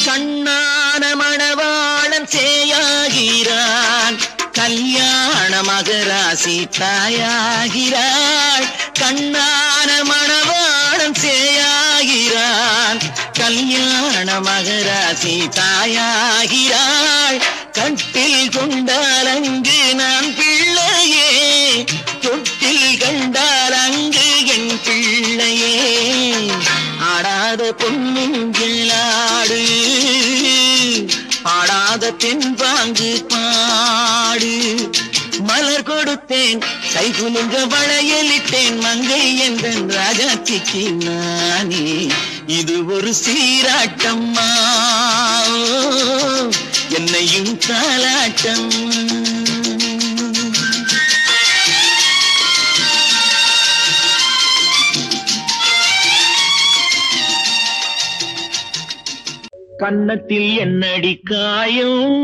கண்ணான மணவாளன் சேயாகிறான் கல்யாண மகராசி தாயாகிறாள் கண்ணான மணவாளன் சேயாகிறான் கல்யாண மகராசி தாயாகிறாள் கட்டில் கொண்டால் அங்கு நான் பிள்ளையே தொட்டில் கண்டால் அங்கு என் பிள்ளையே ஆடாத பொன்னுங்களாடு ஆடாத தென்பாங்கு பாடு மலர் கொடுத்தேன் கைகுலுங்க வளையலிட்டேன் மங்கை என்றன் ராஜாத்திக்கு நானே இது ஒரு சீராட்டம்மா என்னையும் தாலாட்டம்மா கன்னத்தில் என்னடி காயம்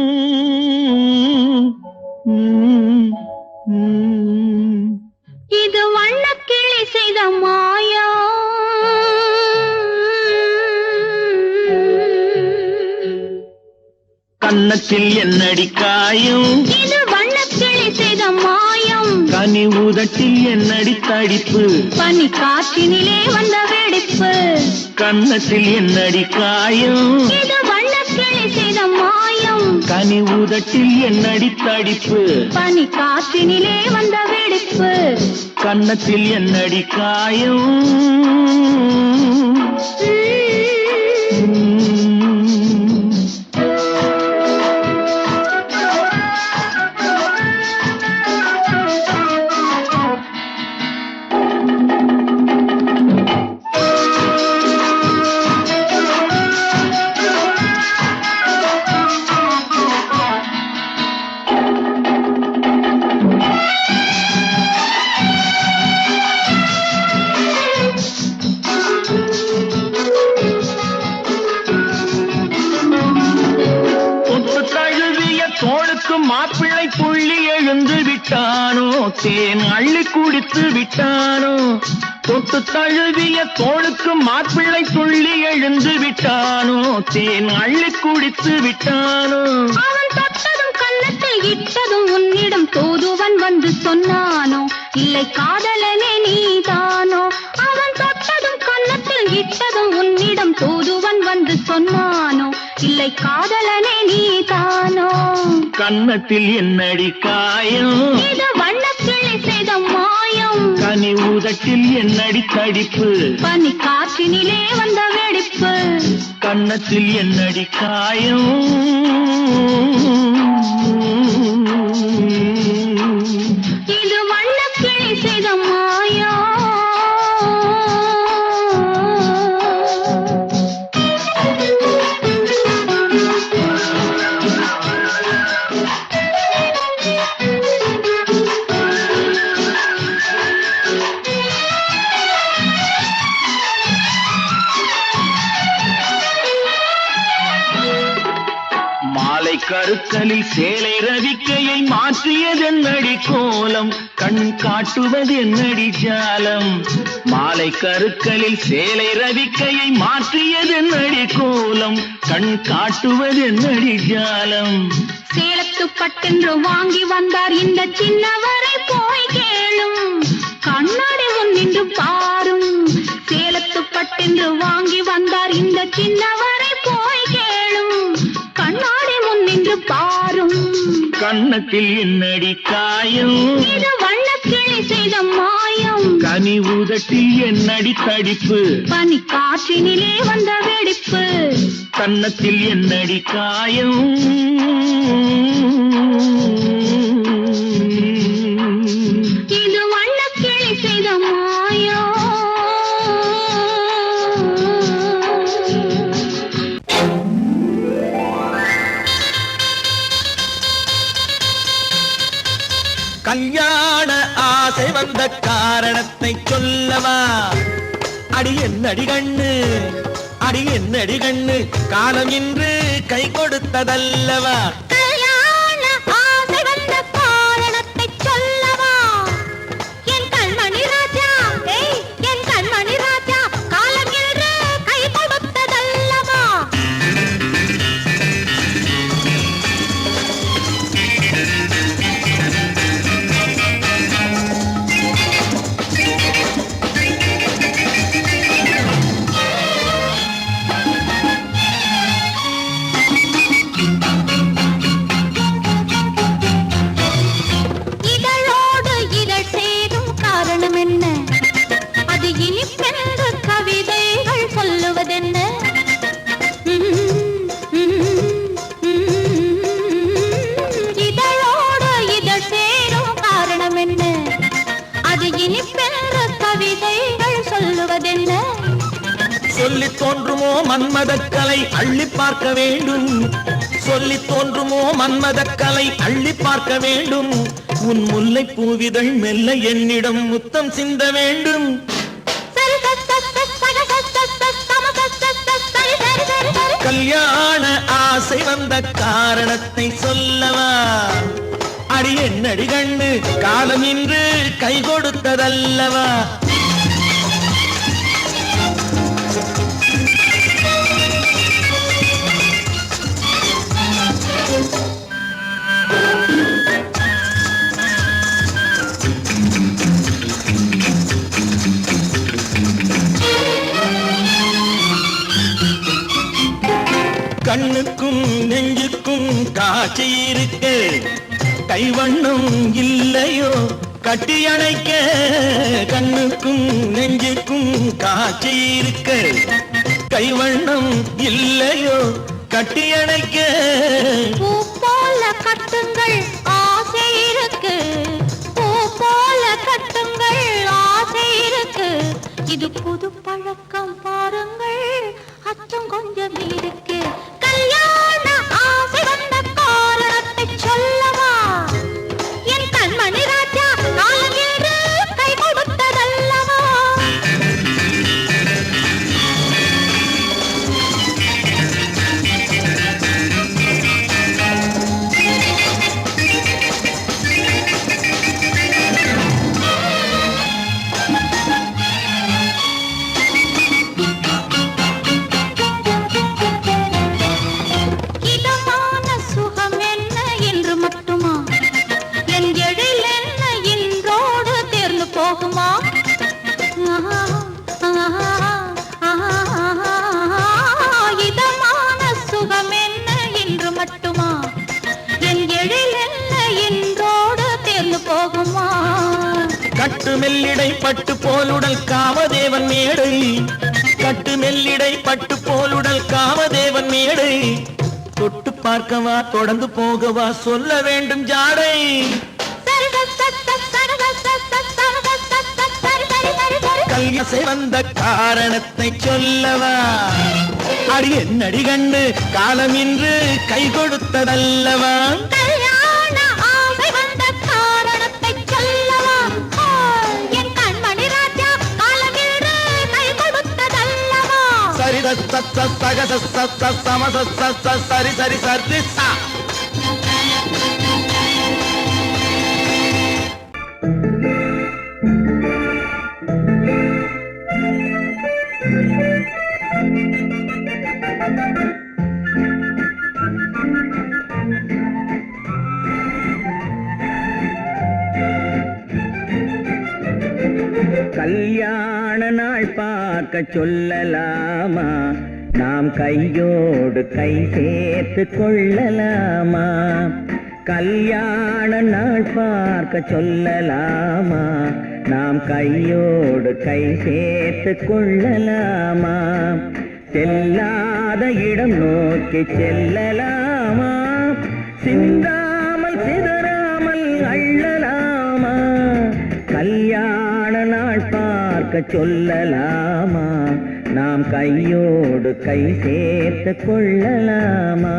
இது வண்ணக்கிளி செய்த மாயா கன்னத்தில் என்னடி காயம் இது வண்ணக்கிளி செய்த மாயம் கனி உதட்டில் என்னடி தடிப்பு பனி காற்றினிலே வந்த வெடிப்பு கன்னத்தில் என்னடி காயம் இது வண்ணக்கிளி செய்த மாயம் கனி உதட்டில் என்னடி தடிப்பு பனி காற்றினிலே வந்த வெடிப்பு கன்னத்தில் என்னடி காயம் மாப்பிள்ளை புள்ளி எழுந்து விட்டானோ தேன் அள்ளி குடித்து விட்டானோ தொட்டு தழுவிய தோளுக்கு மாப்பிள்ளை துள்ளி எழுந்து விட்டானோ தேன் அள்ளி குடித்து விட்டானோ அவன் தொட்டதும் கன்னத்தில் இட்டதும் உன்னிடம் தூதுவன் வந்து சொன்னானோ இல்லை காதலனே நீதானோ அவன் தொட்டதும் கன்னத்தில் இட்டதும் உன்னிடம் தூதுவன் வந்து சொன்னானோ இல்லை காதலனே நீதானோ கன்னத்தில் என்னடி காயம் இது வண்ணக்கிளி செய்த மாயம் கனி உதட்டில் என்னடி தடிப்பு பனி காற்றினிலே வந்த வெடிப்பு கன்னத்தில் என்னடி காயம் இது வண்ணக்கிளி செய்த மாயம் கருக்கலில் சேலை ரவிக்கையை மாற்றியதென்னடி கோலம் கண் காட்டுவதென்னடி ஜாலம் மாலை கருக்கலில் சேலை ரவிக்கையை மாற்றியதென்னடி கோலம் கண் காட்டுவதென்னடி ஜாலம் சேலத்து பட்டென்று வாங்கி வந்தார் இந்த சின்னவரை போய் கேளும் கண்ணாடி முன்னின்று பாரும் சேலத்து பட்டென்று வாங்கி வந்தார் இந்த சின்னவரை போய் கேளும் கண்ணாடி முன்னின்று பாரும் கன்னத்தில் என்னடி காயம் இது வண்ணக்கிளி செய்த மாயம் கனி உதட்டில் என்னடி தடிப்பு பனி காற்றினிலே வந்த வெடிப்பு கன்னத்தில் என்னடி காயம் இது வண்ணக்கிளி செய்த மாயம் கல்யாண ஆசை வந்த காரணத்தை சொல்லவா அடி என்னடி கண்ணு காலம் இன்று கை கொடுத்ததல்லவா கல்யாண ஆசை வந்த காரணத்தை சொல்லவா என் கண்மணி ராஜா என் கண்மணி ராஜா காலம் என்று கை கொடுத்ததல்லவா இதழோடு இதழ் சேரும் காரணம் என்ன அது இனிப்பென்று கவிதைகள் சொல்லுவதென்ன இதழோடு இதழ் சேரும் காரணம் என்ன அது இனிப்பென்று கவிதைகள் சொல்லுவதென்ன சொல்லி தோன்றுமோ மன்மதக்கலை அள்ளி பார்க்க வேண்டும் சொல்லி தோன்றுமோ மன்மதக்கலை அள்ளி பார்க்க வேண்டும் உன் முல்லை பூவிதழ் மெல்ல என்னிடம் முத்தம் சிந்த வேண்டும் கல்யாண ஆசை வந்த காரணத்தை சொல்லவா அடி என்னடி கண்ணு காலம் இன்று கை கொடுத்ததல்லவா கண்ணுக்கும் நெஞ்சுக்கும் காட்சி இருக்கு கைவண்ணம் இல்லையோ கட்டி அணைக்க கண்ணுக்கும் நெஞ்சுக்கும் காட்சி இருக்கு கைவண்ணம் இல்லையோ கட்டி அணைக்க பூ போல கட்டுங்கள் ஆசை இருக்கு பூ போல கட்டுங்கள் ஆசை இருக்கு இது புது பழக்கம் பாருங்கள் அச்சம் கொஞ்சம் இருக்கு கல்யாண ஆசை வந்த காரணத்தை சொல்லவா என் கண்மணி ராஜா காலம் என்று கை கொடுத்ததல்லவா போகுமா? இதமான சுகம் என்ன இன்று மட்டுமா? என் எழில் என்ன இன்றோடு தேர்ந்து போகுமா? கட்டு மெல்லிடை பட்டு போலுடல் காமதேவன் மேடை, கட்டு மெல்லிடை பட்டு போலுடல் காமதேவன் மேடை, தொட்டு பார்க்கவா தொடர்ந்து போகவா சொல்ல வேண்டும் ஜாடை. கல்யாசை வந்த காரணத்தை சொல்லவா, அடி என்னடி கண்டு காலம் இன்று கை கொடுத்ததல்லவா. கல்யாண ஆசை வந்த காரணத்தை சொல்லவா, என் கண்மணி ராஜா காலம் இன்று கை கொடுத்ததல்லவா. சரி சக சம சரி சரி சரி சா. கல்யாண நாள் பார்க்க சொல்லலாமா, நாம் கையோடு கை சேர்த்து கொள்ளலாமா. கல்யாண நாள் பார்க்க சொல்லலாமா, நாம் கையோடு கை சேர்த்து கொள்ளலாமா. செல்லாத இடம் நோக்கி செல்லலாமா, சிந்தாமல் சிதறாமல் அள்ளலாமா. கல்யாண நாள் பார்க்க சொல்லலாமா, நாம் கையோடு கை சேர்த்து கொள்ளலாமா.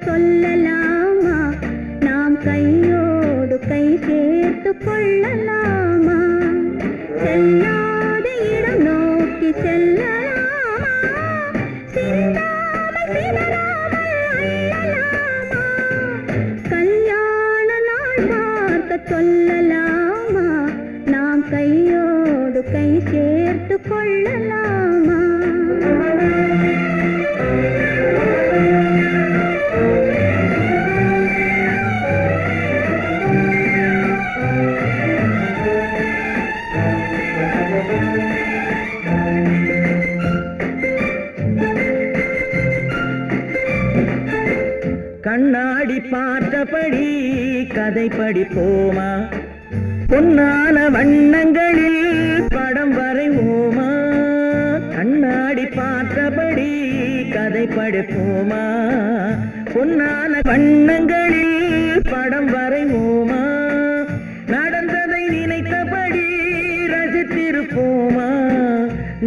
சொல்லலாமா, நாம் கையோடு கை சேர்த்து கொள்ளலாமா. செல்லாத இடம் நோக்கி செல்லலாமா, சிந்தாமல் சிதறாமல் அள்ளலாமா. கல்யாண நாள் பார்க்க சொல்லலாமா, நாம் கையோடு கை சேர்த்து கொள்ளலாமா. கண்ணாடி பார்த்தபடி கதை படிப்போமா, பொன்னான வண்ணங்களில் படம் வரைவோமா. கண்ணாடி பார்த்தபடி கதை படிப்போமா, பொன்னான வண்ணங்களில் படம் வரைவோமா. நடந்ததை நினைத்தபடி ரசித்திருப்போமா,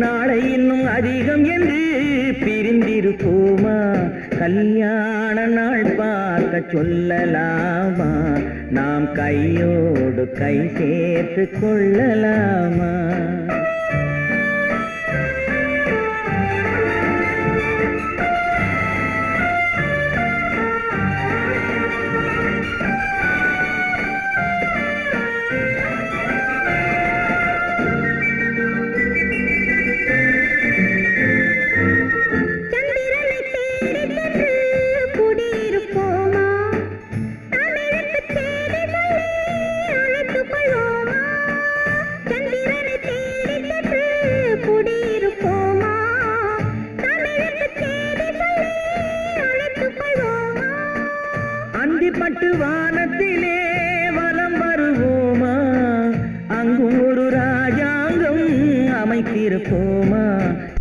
நாளை இன்னும் அதிகம் என்று பிரிந்திருப்போமா. கல்யாண நாள் பார்க்க சொல்லலாமா, நாம் கையோடு கை சேர்த்து கொள்ளலாமா. பட்டு வானத்திலே வலம் வருவோமா, அங்கு ஒரு ராஜாங்கம் அமைத்திருப்போமா.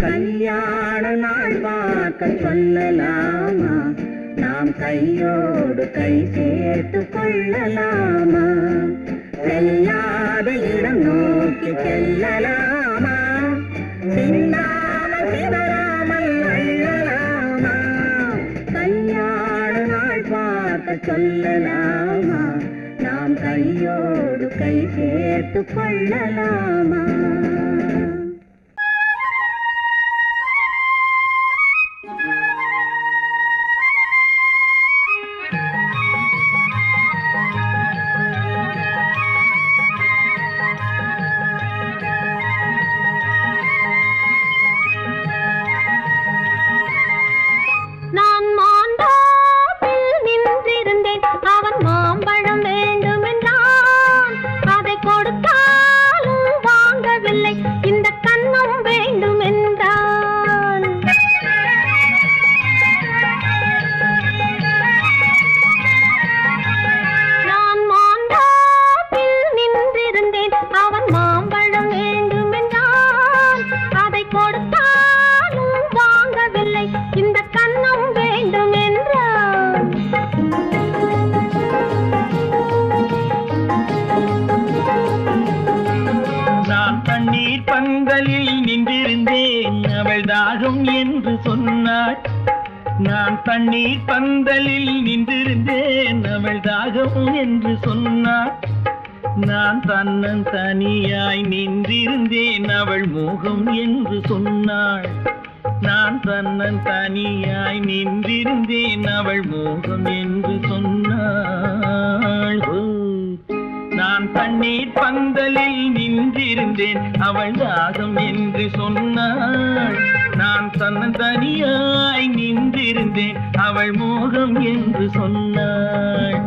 கல்யாண நாள் பார்க்க சொல்லலாமா, நாம் கையோடு கை சேர்த்து கொள்ளலாமா? செல்லாத இடம் நோக்கி செல்லலாமா? சிந்தாமல் சிதறாமல் அள்ளலாமா? கல்யாண நாள் பார்க்க சொல்லலாமா? நாம் கையோடு கை சேர்த்து கொள்ளலாமா? நான் மாந்தோப்பில் நின்றிருந்தேன், அவன் மாம்பழம் வேண்டுமென்றான். அதை கொடுத்தாலும் வாங்கவில்லை, இந்த கன்னம் வேண்டுமென்றான். நான் மாந்தோப்பில் நின்றிருந்தேன், அவன் மாம்பழம் வேண்டுமென்றான். அதை கொடுத்தாலும் வாங்கவில்லை, இந்த கன்னம் வேண்டும் என்றான். நான் தண்ணீர் பந்தலில் நின்றிருந்தேன், அவள் தாகம் என்று சொன்னாள். நான் தண்ணீர் பந்தலில் நின்றிருந்தேன், அவள் தாகம் என்று சொன்னாள். நான் தன்னன் தனியாய் நின்றிருந்தேன், அவள் மோகம் என்று சொன்னாள். நான் தன்னன் தனியாய் நின்றிருந்தேன், அவள் மோகம் என்று சொன்னாள். நான் தண்ணீர் பந்தலில் நின்றிருந்தேன், அவள் தாகம் என்று சொன்னாள். நான் தன்னன் தனியாய் நின்றிருந்தேன், அவள் மோகம் என்று சொன்னாள்.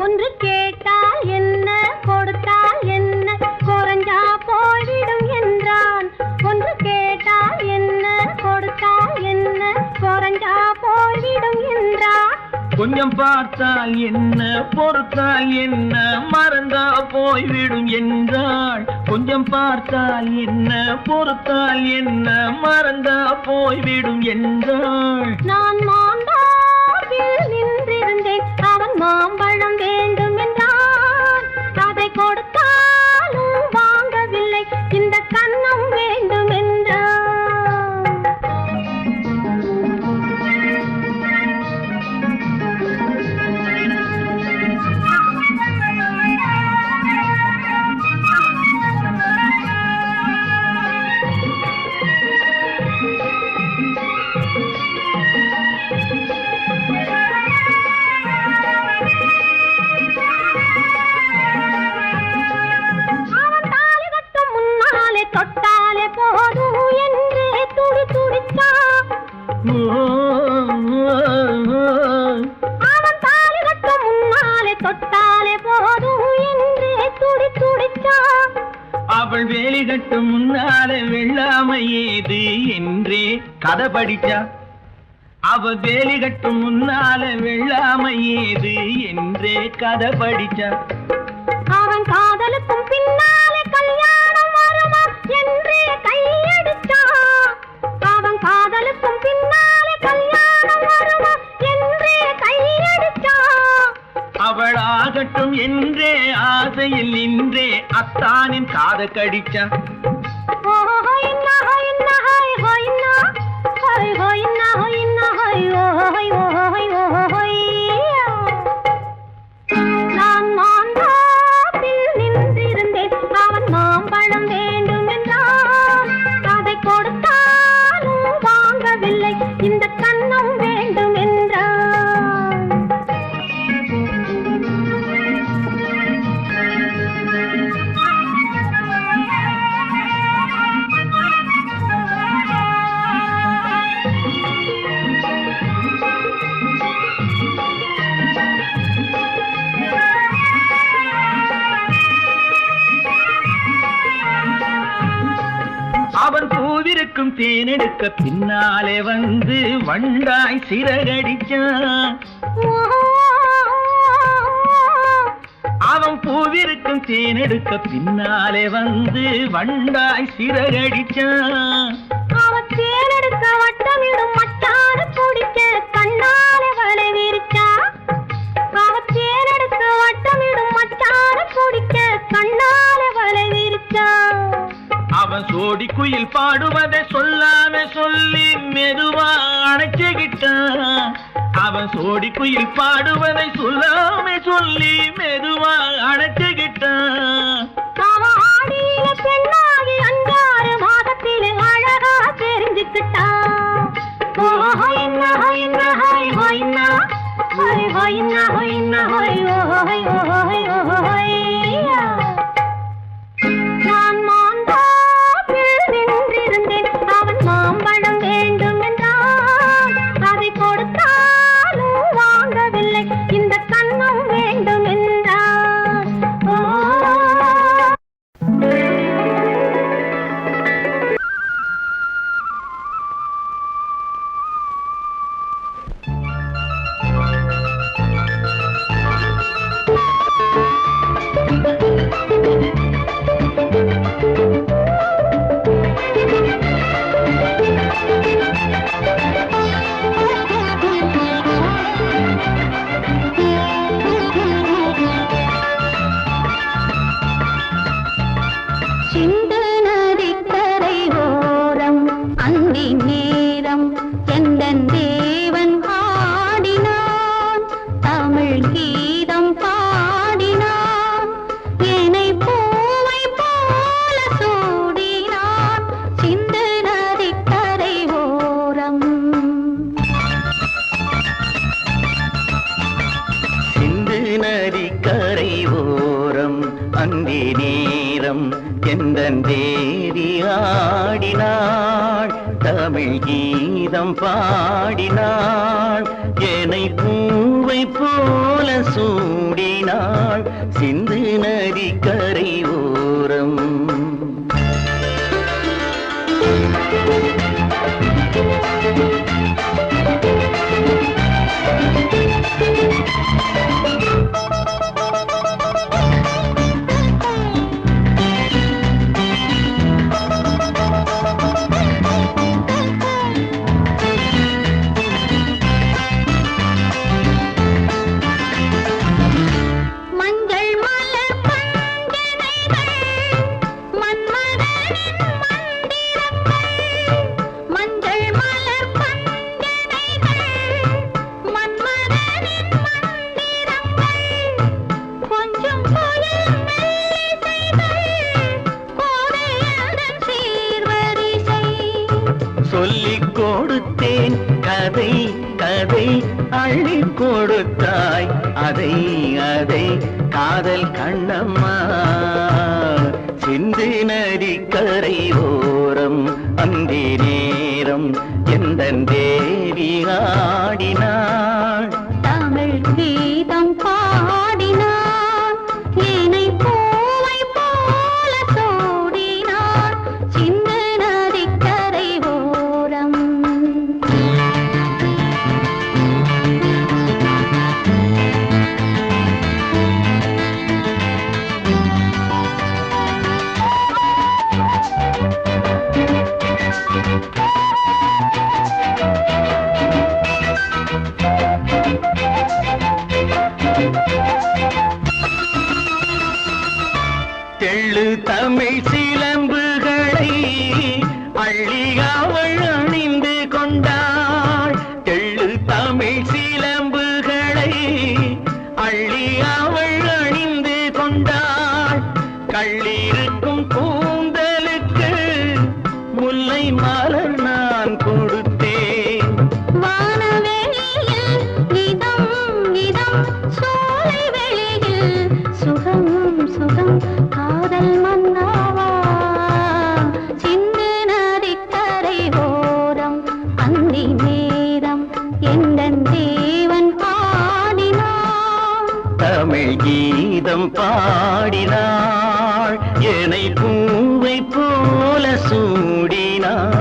ஒன்று கேட்டால் என்ன, கொடுத்தால் என்ன, குறைஞ்சா போய்விடும் என்றான். ஒன்று கேட்டால் என்ன, கொடுத்தால் என்ன, குறைஞ்சா போய்விடும் என்றான். கொஞ்சம் பார்த்தால் என்ன, பொறுத்தால் என்ன, மறந்தா போய்விடும் என்றாள். கொஞ்சம் பார்த்தால் என்ன, பொறுத்தால் என்ன, மறந்தா போய்விடும் என்றாள். நான் மாந்தோப்பில் நின்றிருந்தேன், அவன் மாம்பழம் வேண்டும் என்றான். அதை கொடுத்தாலும் வாங்கவில்லை, இந்த கன்னம் வேண்டும் என்றான். அவன் தாலி கட்டும் முன்னாலே தொட்டாலே போதும் என்று துடி துடித்தான். அவன் தாலி கட்டும் முன்னாலே தொட்டாலே போதும் என்று துடி துடித்தான். அவள் வேலி கட்டும் முன்னால வெள்ளாமை ஏது என்றே கதை படிச்சா. அவ வேலி கட்டும் முன்னால வெள்ளாமை ஏது என்றே கதை படிச்சா. அவன் காதலுக்கும் பின்னாலே கல்யாணம் வருமா என்றே கையடிச்சான். அவன் காதலுக்கும் பின்னாலே கல்யாணம் வருமா என்றே கையடிச்சான். அவள் ஆகட்டும் என்றே ஆசையில் நின்றே அத்தானின் காதை கடிச்சா. நான் மாந்தோப்பில் நின்றிருந்தேன், அவன் மாம்பழம் வேண்டும் என்றான். அதை கொடுத்தாலும் வாங்கவில்லை, இந்த கன்னம் வேண்டும் என்றான். அவன் பூவிருக்கும் தேனெடுக்க பின்னாலே வந்து வண்டாய் சிறகடிச்சான். அவன் பூவிருக்கும் தேனெடுக்க பின்னாலே வந்து வண்டாய் சிறகடிச்சான். அவன் தேனெடுக்க வட்டமிடும் மச்சான குடிக்க கண்ணாலே வலை விரிச்சான். அவன் தேனெடுக்க வட்டமிடும் மச்சான குடிக்க கண்ணாலே வலை விரிச்சான். அவன் சோடி குயில் பாடுவதை சொல்லாம சொல்லி மெதுவா அணைச்சுக்கிட்டான். அவன் சோடி குயில் பாடுவதை சொல்லாம சொல்லி மெதுவா அணைச்சுக்கிட்டான். அவன் ஆடியில பெண்ணாகி 5-6 மாதத்திலே அழகா தெரிஞ்சுக்கிட்டான். நான் மாந்தாப்பில் நின்றிருந்தேன். அவன் மாம்பழம் வேண்டும் என்றான். அதை கொடுத்தாலும் வாங்கவில்லை. இந்த கண்ணம் வேண்டும் என்றான். சிந்து நதிக்கரை ஓரம் அந்தி நேரம் எந்தன் தேவன் ஆடினான். தமிழ் கீதம் பாடினான். என்னை பூவை போல சூடினான். சிந்து நதிக்கரை ஓரம். சிந்து நதிக்கரை ஓரம் அந்தி நேரம் எந்தன் தேவி ஆடினாள். தமிழ் கீதம் பாடினாள். என்னை பூவை போல சூடினாள். சிந்து நதிக்கரை ஓரம். மஞ்சள் மலர் பஞ்சனைகள் மன்மதனின் மந்திரங்கள். மஞ்சள் மலர் பஞ்சனைகள் மன்மதனின் மந்திரங்கள். கொஞ்சம் புயல் மெல்லிசைகள் கோதையதன் சீர்வரிசை. சொல்லிக் கொடுத்தேன் கதை கதை அள்ளிக் கொடுத்தாய் அதை அதை காதல் கண்ணம்மா. சிந்து நதிக்கரை ஓரம் அந்தி நேரம் எந்தன் தேவி ஆடினாள். தமிழ் கீதம் பாடினான். என்னை பூவை போல சூடினான். சிந்து நதிக்கரை ஓரம். தெள்ளு தமிழ் சிலம்புகளை அள்ளி அவள் அணிந்து கொண்டாள். தெள்ளு தமிழ் சிலம்புகளை அள்ளி அவள் அணிந்து கொண்டாள். கள்ளிருக்கும் கூந்தலுக்கு முல்லை மலர் நான் கொடுத்தேன். வானவெளியில் இதம் இதம் சோலை வெளியில் சுகம் சுகம் காதல் மன்னாவா. சிந்து நதிக்கரை ஓரம் அந்தி நேரம் எந்தன் தேவன் ஆடினான். தமிழ் கீதம் பாடினாள். என்னை பூவை போல சூடினாள்.